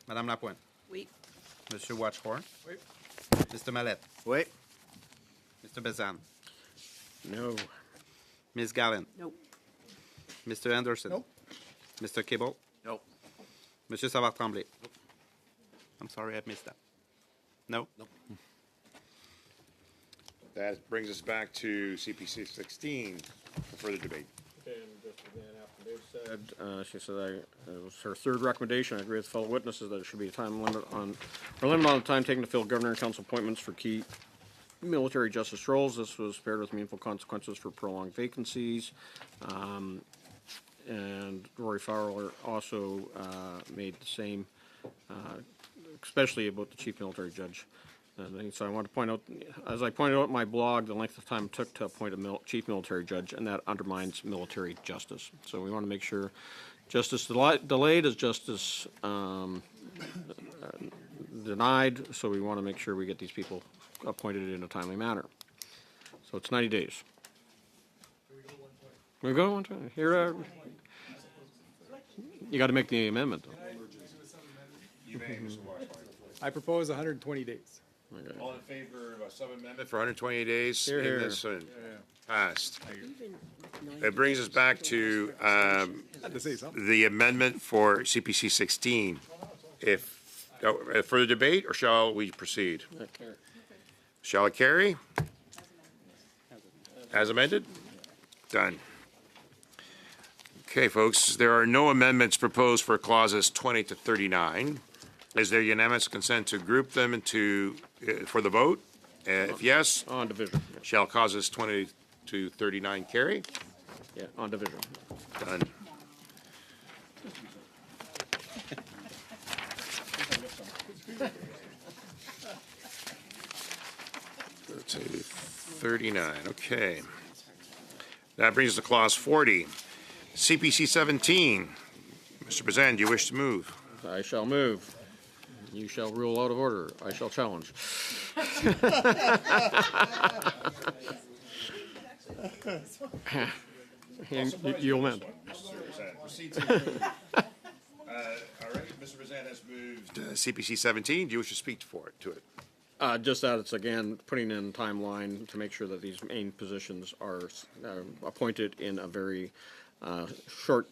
Madame Lapointe, Oui. Monsieur Watchhorn, Oui. Mr. Mallette, Wait. Mr. Bezan, No. Ms. Gallant, Nope. Mr. Anderson, Nope. Mr. Kibble, Nope. Monsieur Savard-Tremblay. I'm sorry, I missed that. No? That brings us back to CPC 16 for further debate. And just again, after Dave said, she said it was her third recommendation. I agree with fellow witnesses that there should be a time limit on the time taken to fill governor and council appointments for key military justice roles. This was paired with meaningful consequences for prolonged vacancies. And Rory Fowler also made the same, especially about the chief military judge. So I want to point out, as I pointed out in my blog, the length of time it took to appoint a chief military judge, and that undermines military justice. So we want to make sure justice delayed is justice denied, so we want to make sure we get these people appointed in a timely manner. So it's 90 days. We go 120. Here, you got to make the amendment, though. You may, Mr. Washington. I propose 120 days. Okay. All in favor of a sub-amendment for 120 days Here, in here. this one? Passed. It brings us back to Had to say something. the amendment for CPC 16. If further debate, or shall we proceed? Shall it carry? As amended? Done. Okay, folks, there are no amendments proposed for clauses 20 to 39. Is there unanimous consent to group them into, for the vote? If yes, On division. shall clauses 20 to 39 carry? Yeah, on division. Done. Let's see, 39, okay. That brings us to clause 40. CPC 17. Mr. Bazan, do you wish to move? I shall move. You shall rule out of order. I shall challenge. You'll amend. Proceed to move. All right, Mr. Bazan has moved CPC 17. Do you wish to speak to it? Just that it's, again, putting in timeline to make sure that these main positions are appointed in a very short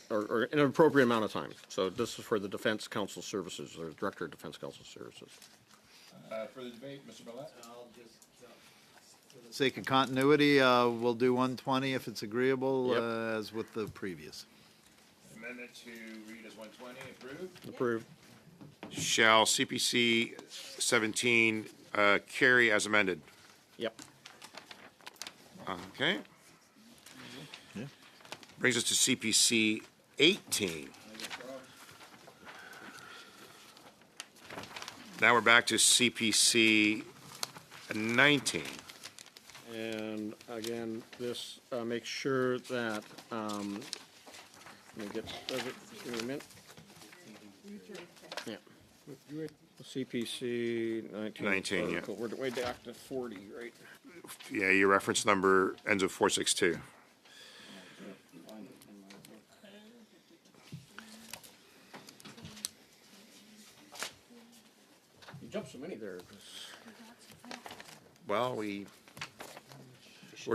or in an appropriate amount of time. So this is for the Defense Council Services, or Director of Defense Council Services. For the debate, Mr. Bellet? For the sake of continuity, we'll do 120 if it's agreeable, Yep. as with the previous. Amendment to read as 120, approved? Approved. Shall CPC 17 carry as amended? Yep. Okay. Yeah. Brings us to CPC 18. Now we're back to CPC 19. And again, this makes sure that, let me get, does it, give me a minute. Yeah. CPC 19. 19, yeah. Article. We're way back to 40, right? Yeah, your reference number ends with 462. You jumped so many there. Well, we're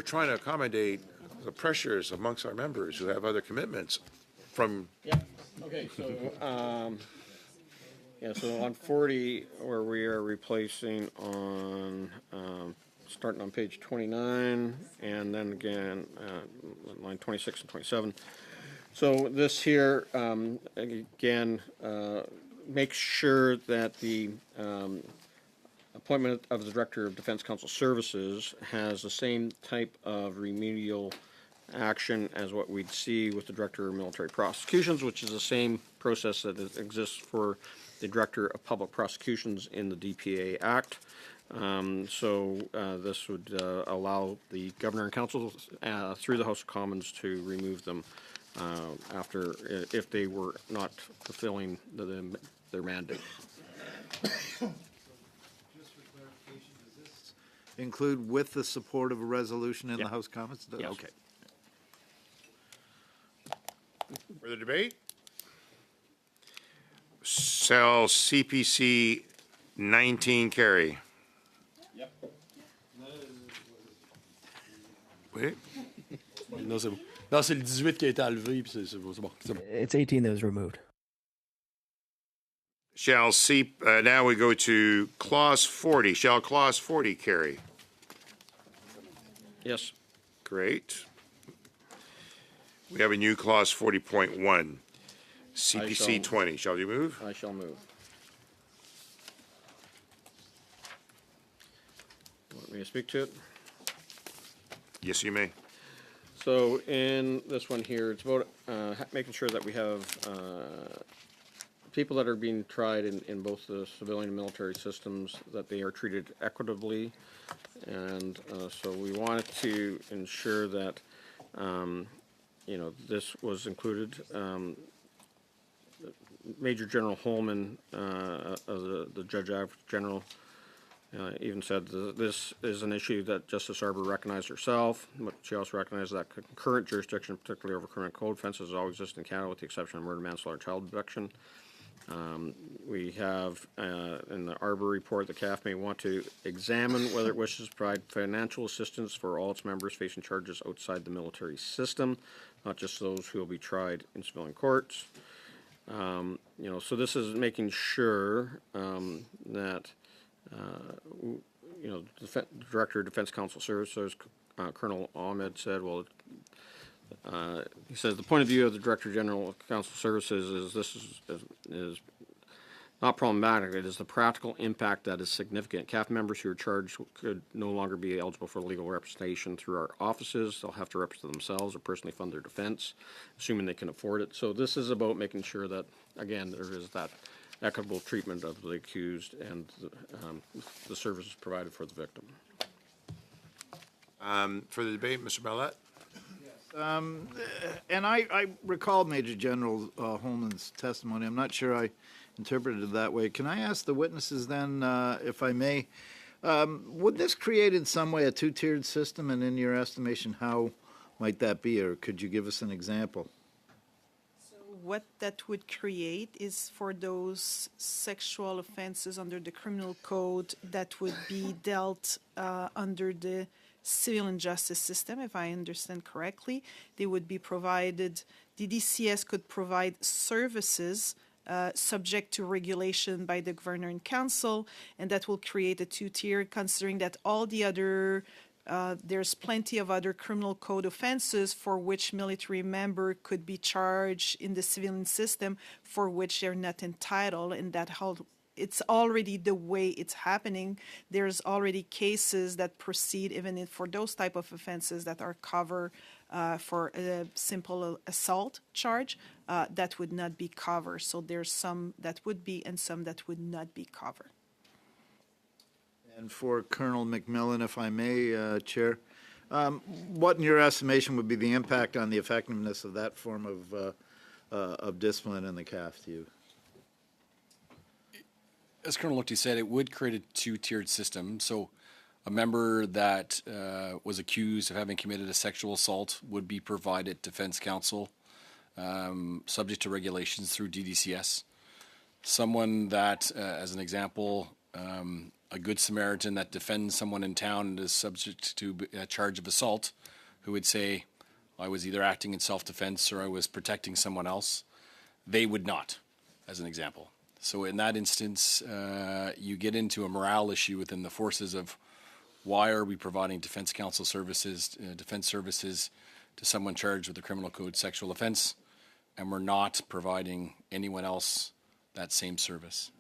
trying to accommodate the pressures amongst our members who have other commitments from. Yeah, okay, so, yeah, so on 40, where we are replacing on, starting on page 29, and then again, line 26 and 27. So this here, again, makes sure that the appointment of the Director of Defense Council Services has the same type of remedial action as what we'd see with the Director of Military Prosecutions, which is the same process that exists for the Director of Public Prosecutions in the DPA Act. So this would allow the Governor and Council through the House of Commons to remove them after, if they were not fulfilling their mandate. Include with the support of a resolution in Yeah. the House Commons? Yes. Okay. Further debate? Shall CPC 19 carry? Yep. Wait. Non, c'est bon. Non, c'est le 18 qui a été enlevé, puis c'est bon. C'est bon. It's 18 that was removed. Shall now we go to clause 40. Shall clause 40 carry? Yes. Great. We have a new clause 40.1. CPC 20. Shall you move? I shall move. Want me to speak to it? Yes, you may. So in this one here, it's about making sure that we have people that are being tried in both the civilian and military systems, that they are treated equitably. And so we wanted to ensure that, this was included. Major General Holman, the Judge Advocate General, even said this is an issue that Justice Arbor recognized herself, but she also recognized that concurrent jurisdiction, particularly over criminal code offenses, always exists in Canada with the exception of murder, manslaughter, and child abduction. We have in the Arbor report, the CAF may want to examine whether it wishes to provide financial assistance for all its members facing charges outside the military system, not just those who will be tried in civilian courts. So this is making sure that the Director of Defense Counsel Services, Colonel Ahmed, said, he says the point of view of the Director General of Counsel Services is this is not problematic. It is the practical impact that is significant. CAF members who are charged could no longer be eligible for legal representation through our offices. They'll have to represent themselves or personally fund their defense, assuming they can afford it. So this is about making sure that, again, there is that equitable treatment of the accused and the services provided for the victim. For the debate, Mr. Ballett? And I recall Major General Holman's testimony. I'm not sure I interpreted it that way. Can I ask the witnesses then, if I may, would this create in some way a two-tiered system, and in your estimation, how might that be, or could you give us an example? What that would create is for those sexual offenses under the criminal code that would be dealt under the civil and justice system, if I understand correctly. They would be provided, the DCS could provide services subject to regulation by the Governor and Council, and that will create a two-tier, considering that all the other there's plenty of other criminal code offenses for which military member could be charged in the civilian system for which they're not entitled, and that how it's already the way it's happening. There's already cases that proceed even for those type of offenses that are covered for a simple assault charge that would not be covered. So there's some that would be and some that would not be covered. And for Colonel McMillan, if I may, Chair, what in your estimation would be the impact on the effectiveness of that form of discipline in the CAF to you? As Colonel Lochte said, it would create a two-tiered system. So a member that was accused of having committed a sexual assault would be provided defense counsel, subject to regulations through DDCS. Someone that, as an example, a good Samaritan that defends someone in town and is subject to a charge of assault, who would say, I was either acting in self-defense or I was protecting someone else, they would not, as an example. So in that instance, you get into a morale issue within the forces of why are we providing defense counsel services, defense services to someone charged with a criminal code sexual offense, and we're not providing anyone else that same service.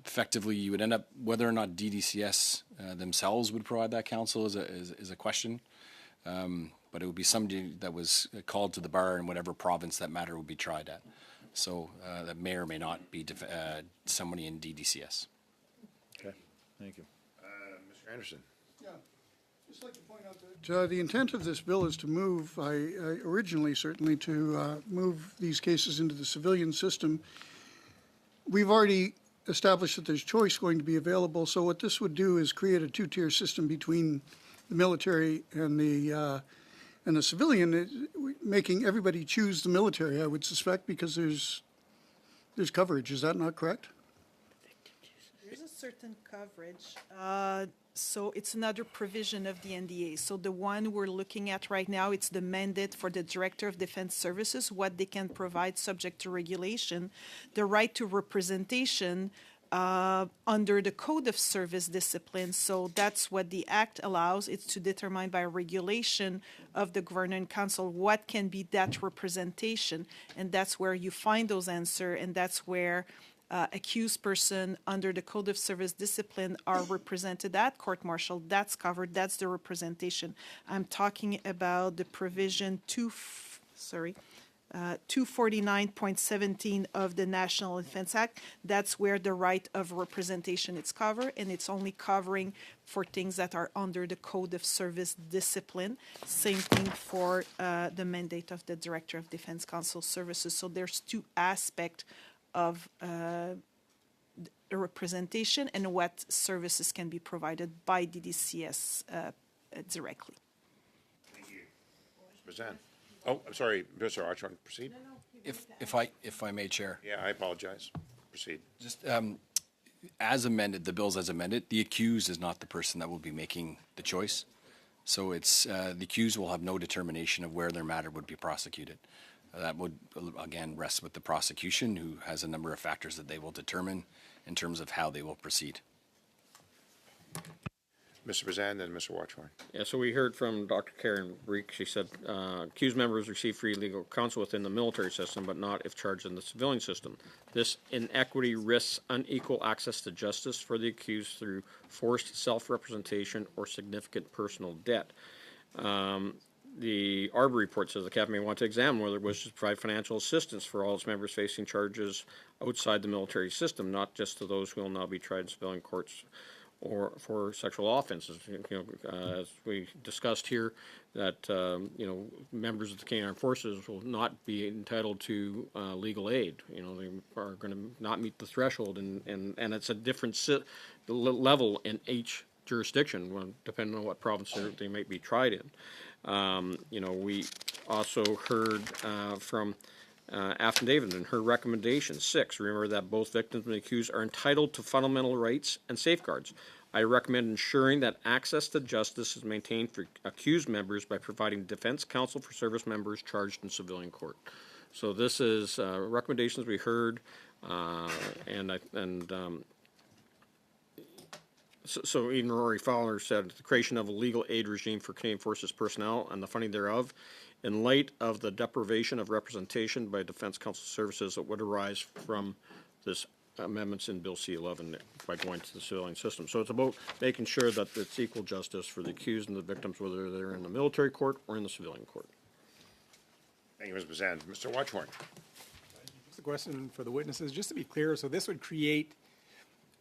Effectively, you would end up, whether or not DDCS themselves would provide that counsel is a question, but it would be somebody that was called to the bar in whatever province that matter would be tried at. So that may or may not be somebody in DDCS. Okay, thank you. Mr. Anderson. Yeah, just like to point out that the intent of this bill is to move, originally certainly, to move these cases into the civilian system. We've already established that there's choice going to be available, so what this would do is create a two-tier system between the military and the civilian, making everybody choose the military, I would suspect, because there's coverage. Is that not correct? There's a certain coverage. So it's another provision of the NDA. So the one we're looking at right now, it's the mandate for the Director of Defense Services, what they can provide subject to regulation, the right to representation under the Code of Service Discipline. So that's what the Act allows. It's to determine by regulation of the Governor and Council what can be that representation. And that's where you find those answers, and that's where accused person under the Code of Service Discipline are represented at court-martial, that's covered, that's the representation. I'm talking about the provision 249.17 of the National Defense Act. That's where the right of representation is covered, and it's only covering for things that are under the Code of Service Discipline. Same thing for the mandate of the Director of Defense Counsel Services. So there's two aspects of the representation and what services can be provided by DDCS directly. Thank you. Mr. Bazan. Oh, I'm sorry, Mr. Archon, proceed. If I may, Chair. Yeah, I apologize. Proceed. Just as amended, the bills as amended, the accused is not the person that will be making the choice. So it's the accused will have no determination of where their matter would be prosecuted. That would, again, rest with the prosecution, who has a number of factors that they will determine in terms of how they will proceed. Mr. Bazan, then Mr. Watchorn. Yeah, so we heard from Dr. Karen Breek. She said accused members receive free legal counsel within the military system, but not if charged in the civilian system. This inequity risks unequal access to justice for the accused through forced self-representation or significant personal debt. The Arbor report says the CAF may want to examine whether it wishes to provide financial assistance for all its members facing charges outside the military system, not just to those who will now be tried in civilian courts or for sexual offenses. As we discussed here, that members of the Canadian Armed Forces will not be entitled to legal aid. They are going to not meet the threshold, and it's a different level in each jurisdiction, depending on what province they might be tried in. We also heard from Afton David and her recommendation 6. Remember that both victims and the accused are entitled to fundamental rights and safeguards. I recommend ensuring that access to justice is maintained for accused members by providing defense counsel for service members charged in civilian court. So this is recommendations we heard, So even Rory Fowler said the creation of a legal aid regime for Canadian Forces personnel and the funding thereof, in light of the deprivation of representation by Defence Counsel Services that would arise from this amendments in Bill C-11 by going to the civilian system. So it's about making sure that it's equal justice for the accused and the victims, whether they're in the military court or in the civilian court. Thank you, Mr. Bazan. Mr. Watchorn. Just a question for the witnesses, just to be clear, so this would create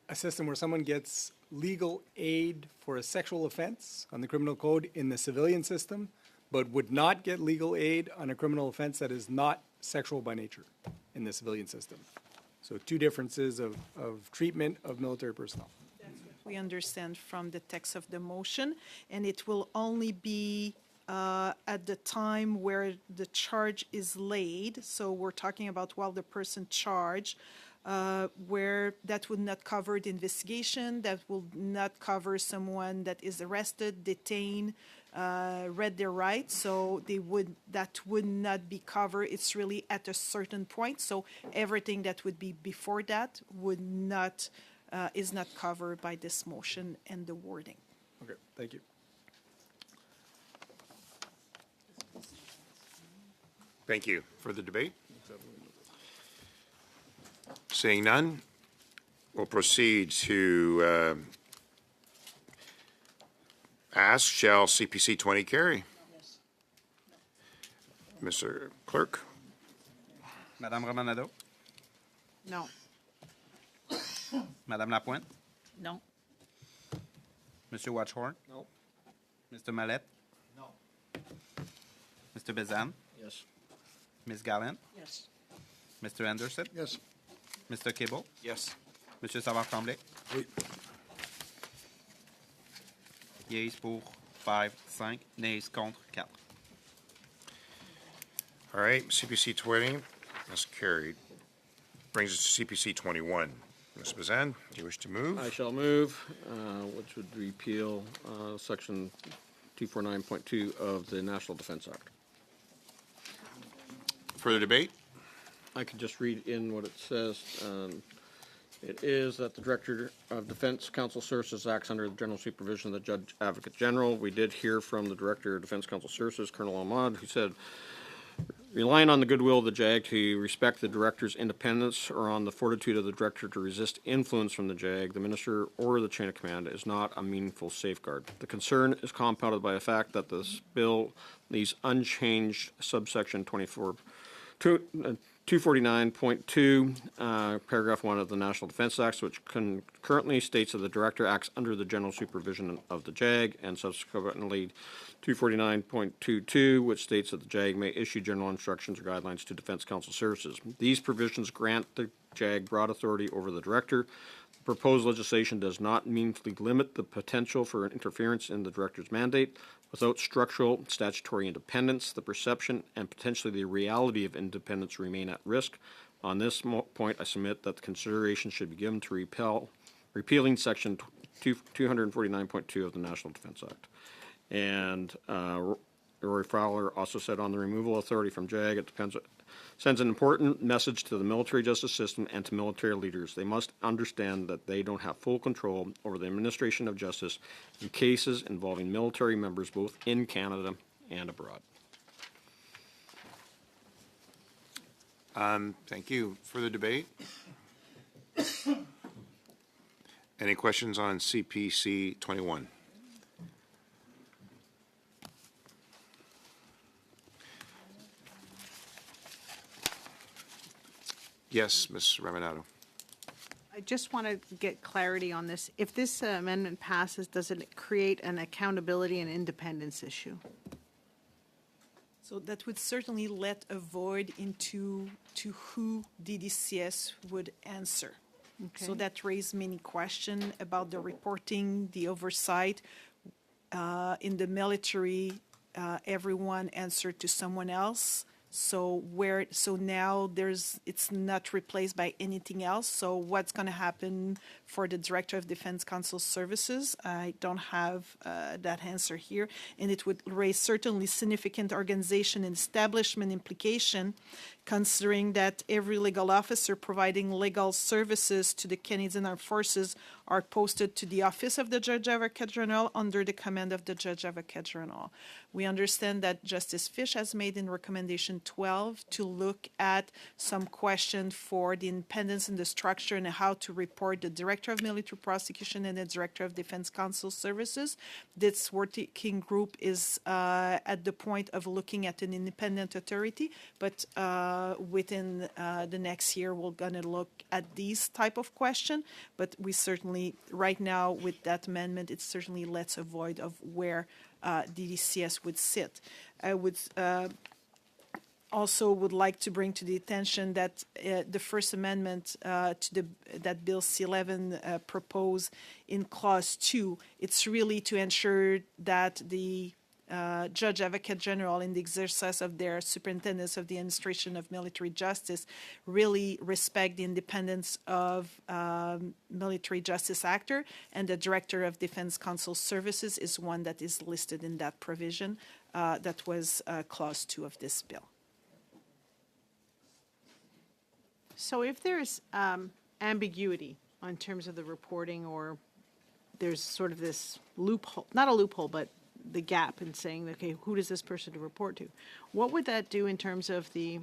a system where someone gets legal aid for a sexual offense on the criminal code in the civilian system, but would not get legal aid on a criminal offense that is not sexual by nature in the civilian system. So two differences of treatment of military personnel. That's what we understand from the text of the motion, and it will only be at the time where the charge is laid. So we're talking about while the person charged, where that would not cover the investigation, that will not cover someone that is arrested, detained, read their rights, so that would not be covered. It's really at a certain point, so everything that would be before that would not is not covered by this motion and the wording. Okay, thank you. Thank you. Further debate? Seeing none, we'll proceed to ask, shall CPC 20 carry? Yes. Mr. Clerk? Madame Romanado? No. Madame Lapointe? No. Monsieur Watchorn? No. Mr. Mallette? No. Mr. Bazan? Yes. Ms. Gallant? Yes. Mr. Anderson? Yes. Mr. Cable? Yes. Monsieur Savard-Tremblay? Oui. Yeas pour 5, 5, nays contre 4. All right, CPC 20, that's carried. Brings us to CPC 21. Ms. Bazan, do you wish to move? I shall move, which would repeal Section 249.2 of the National Defense Act. Further debate? I could just read in what it says. It is that the Director of Defense Counsel Services acts under the general supervision of the Judge Advocate General. We did hear from the Director of Defense Counsel Services, Colonel Ahmad, who said relying on the goodwill of the JAG to respect the director's independence or on the fortitude of the director to resist influence from the JAG, the minister, or the chain of command is not a meaningful safeguard. The concern is compounded by the fact that this bill leaves unchanged subsection 249.2, paragraph 1 of the National Defense Act, which currently states that the director acts under the general supervision of the JAG, and subsequently 249.22, which states that the JAG may issue general instructions or guidelines to Defense Council services. These provisions grant the JAG broad authority over the director. The proposed legislation does not meaningfully limit the potential for interference in the director's mandate. Without structural statutory independence, the perception and potentially the reality of independence remain at risk. On this point, I submit that the consideration should be given to repealing Section 249.2 of the National Defense Act. And Rory Fowler also said on the removal authority from JAG, it sends an important message to the military justice system and to military leaders. They must understand that they don't have full control over the administration of justice in cases involving military members both in Canada and abroad. Thank you. Further debate? Any questions on CPC 21? Yes, Ms. Raminato. I just want to get clarity on this. If this amendment passes, does it create an accountability and independence issue? So that would certainly let a void into who DDCS would answer. Okay. So that raised many questions about the reporting, the oversight. In the military, everyone answered to someone else. So now it's not replaced by anything else. So what's going to happen for the Director of Defense Council Services? I don't have that answer here, and it would raise certainly significant organization and establishment implication, considering that every legal officer providing legal services to the Canadian Armed Forces are posted to the Office of the Judge Advocate General under the command of the Judge Advocate General. We understand that Justice Fish has made in recommendation 12 to look at some question for the independence in the structure and how to report the Director of Military Prosecution and the Director of Defense Council Services. This working group is at the point of looking at an independent authority, but within the next year we're going to look at these type of question. But we certainly, right now with that amendment, it certainly lets a void of where DDCS would sit. I would also would like to bring to the attention that the First Amendment that Bill C-11 proposed in Clause 2, it's really to ensure that the Judge Advocate General, in the exercise of their superintendence of the administration of military justice, really respect the independence of military justice actor, and the Director of Defense Council Services is one that is listed in that provision. That was Clause 2 of this bill. So if there's ambiguity in terms of the reporting, or there's sort of this loophole, not a loophole, but the gap in saying, okay, who does this person to report to? What would that do in terms of the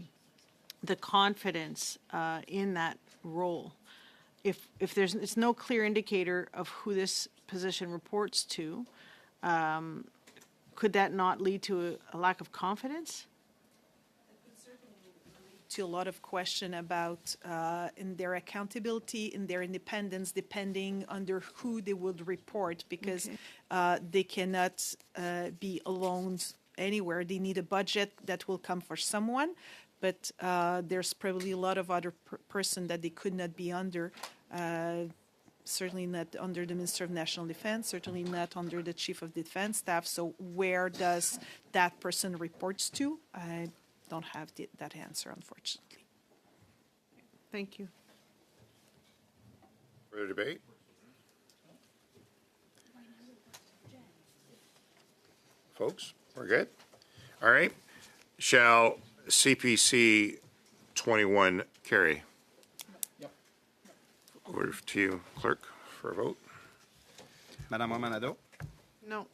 confidence in that role? If it's no clear indicator of who this position reports to, could that not lead to a lack of confidence? To a lot of question about in their accountability, in their independence, depending under who they would report, because they cannot be alone anywhere. They need a budget that will come for someone, but there's probably a lot of other person that they could not be under. Certainly not under the Minister of National Defense, certainly not under the Chief of Defense Staff. So where does that person reports to? I don't have that answer, unfortunately. Thank you. Further debate? Folks, we're good? All right. Shall CPC 21 carry? Yep. Over to you, Clerk, for a vote. Madame Romanado? No.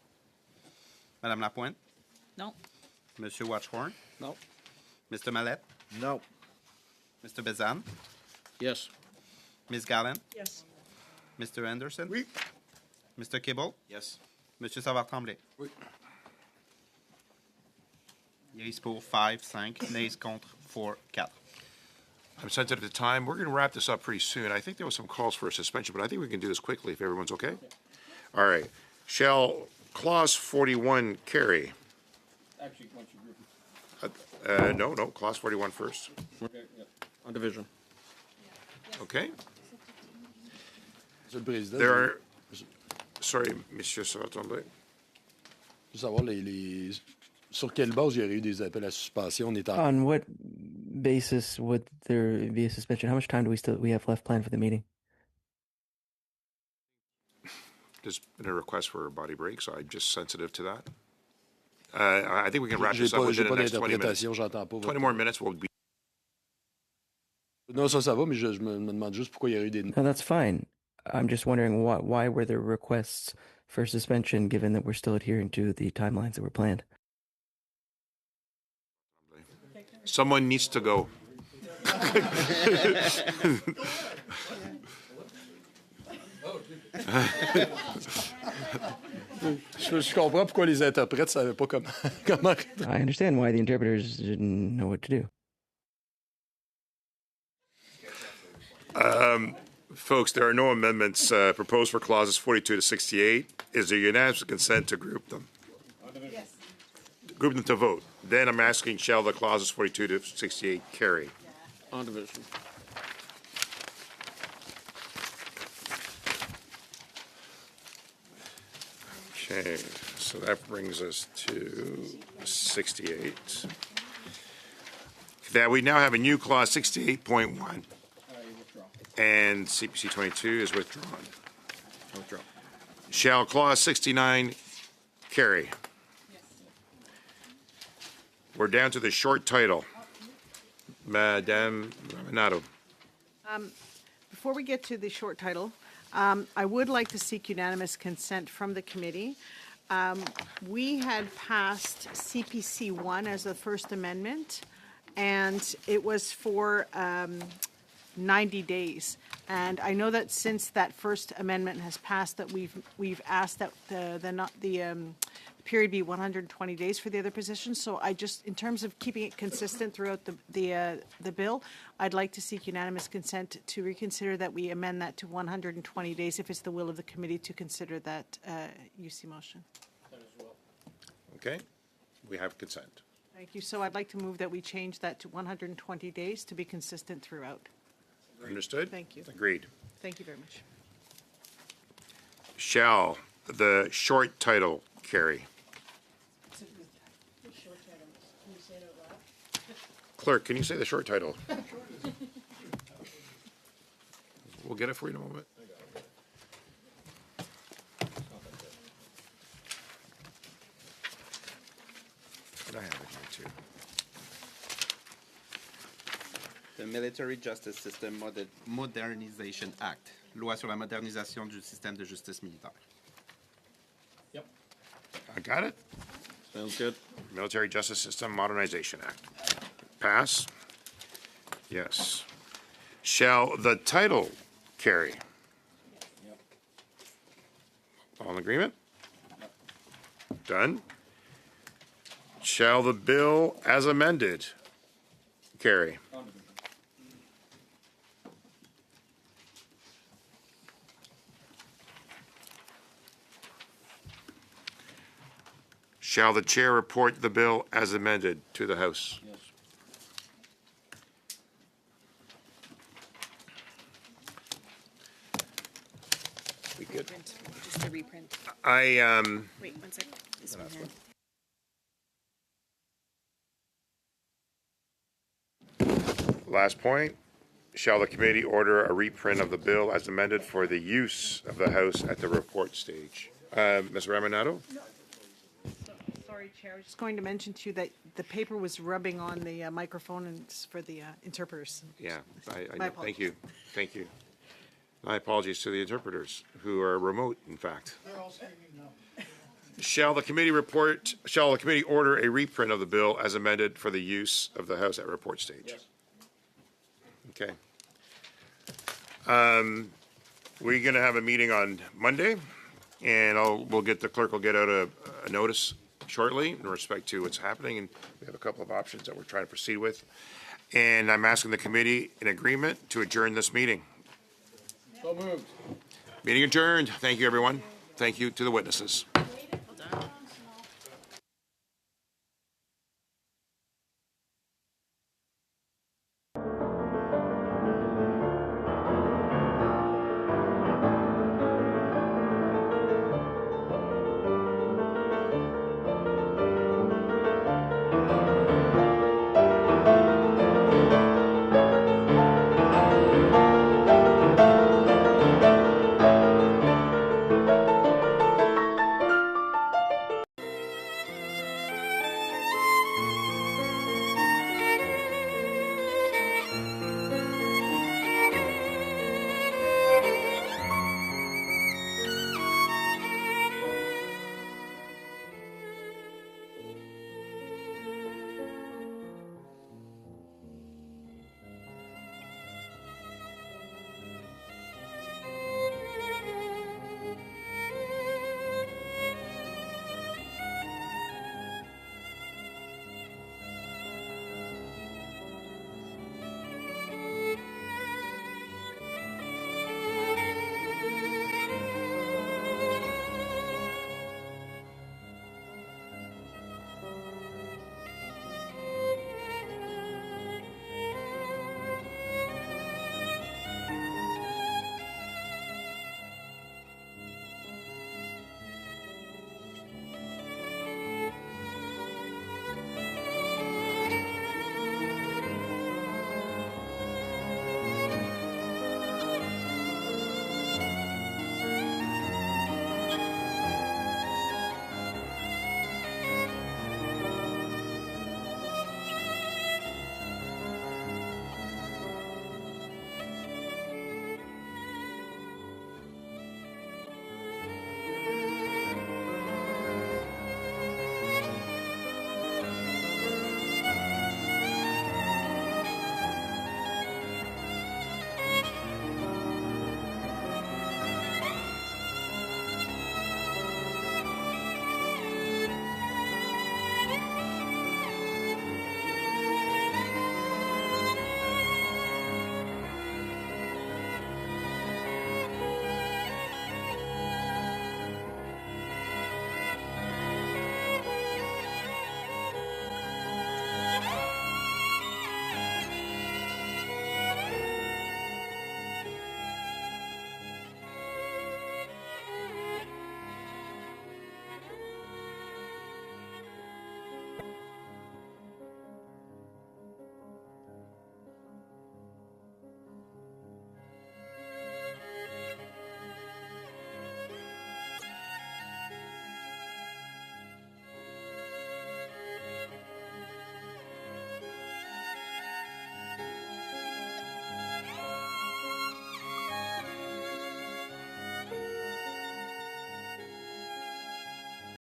Madame Lapointe? No. Monsieur Watchhorn? No. Mr. Mallet? No. Mr. Bezan? Yes. Ms. Gallen? Yes. Mr. Anderson? Oui. Mr. Kibble? Yes. Monsieur Savard-Tremblay? Oui. Yeas pour 5, 5, nays contre 4, 4. I'm sensitive to time. We're going to wrap this up pretty soon. I think there was some calls for a suspension, but I think we can do this quickly if everyone's okay. All right. Shall clause 41 carry? Actually, once you group No, clause 41 first. on division. Okay. Monsieur le Président, There are, sorry, Monsieur Savard-Tremblay. je veux savoir sur quelle base il y aurait eu des appels à suspension. On est en... On what basis would there be a suspension? How much time do we have left planned for the meeting? There's been a request for a body break, so I'm just sensitive to that. I think we can wrap J'ai this up pas, within j'ai the pas next 20 minutes. d'interprétation, j'entends pas. 20 more minutes will be. Non, ça va, mais je me demande juste pourquoi il y aurait eu des... No, that's fine. I'm just wondering why were there requests for suspension given that we're still adhering to the timelines that were planned? Someone needs to go. Je comprends pourquoi les interprètes ne savaient pas comment... I understand why the interpreters didn't know what to do. Folks, there are no amendments proposed for clauses 42 to 68. Is there unanimous consent to group them? Yes. Group them to vote. Then I'm asking, shall the clauses 42 to 68 carry? On division. Okay, so that brings us to 68. That we now have a new clause 68.1. And CPC 22 is withdrawn. Withdraw. Shall clause 69 carry? We're down to the short title. Madame Raminato. Before we get to the short title, I would like to seek unanimous consent from the committee. We had passed CPC 1 as the First Amendment, and it was for 90 days. And I know that since that First Amendment has passed, that we've asked that the period be 120 days for the other positions. So I just, in terms of keeping it consistent throughout the bill, I'd like to seek unanimous consent to reconsider that we amend that to 120 days if it's the will of the committee to consider that UC motion. Okay, we have consent. Thank you. So I'd like to move that we change that to 120 days to be consistent throughout. Understood? Thank you. Agreed. Thank you very much. Shall the short title carry? Clerk, can you say the short title? We'll get it for you in a moment. I have it here too. The Military Justice System Modernization Act. Loi sur la modernisation du système de justice militaire. I got it. Sounds good. Military Justice System Modernization Act. Pass? Yes. Shall the title carry? All in agreement? Done. Shall the bill as amended carry? Shall the chair report the bill as amended to the House? Yes. We good? Just a reprint. I, Wait, one sec. This one here. last point. Shall the committee order a reprint of the bill as amended for the use of the House at the report stage? Ms. Raminato? Sorry, Chair. I was just going to mention to you that the paper was rubbing on the microphone and it's for the interpreters. Yeah, I My know. Thank you. Thank you. My apologies to the interpreters who are remote, in fact. They're all screaming no. Shall the committee order a reprint of the bill as amended for the use of the House at report stage? Yes. Okay. We're going to have a meeting on Monday, and the clerk will get out a notice shortly in respect to what's happening, and we have a couple of options that we're trying to proceed with. And I'm asking the committee in agreement to adjourn this meeting. So moved. Meeting adjourned. Thank you, everyone. Thank you to the witnesses.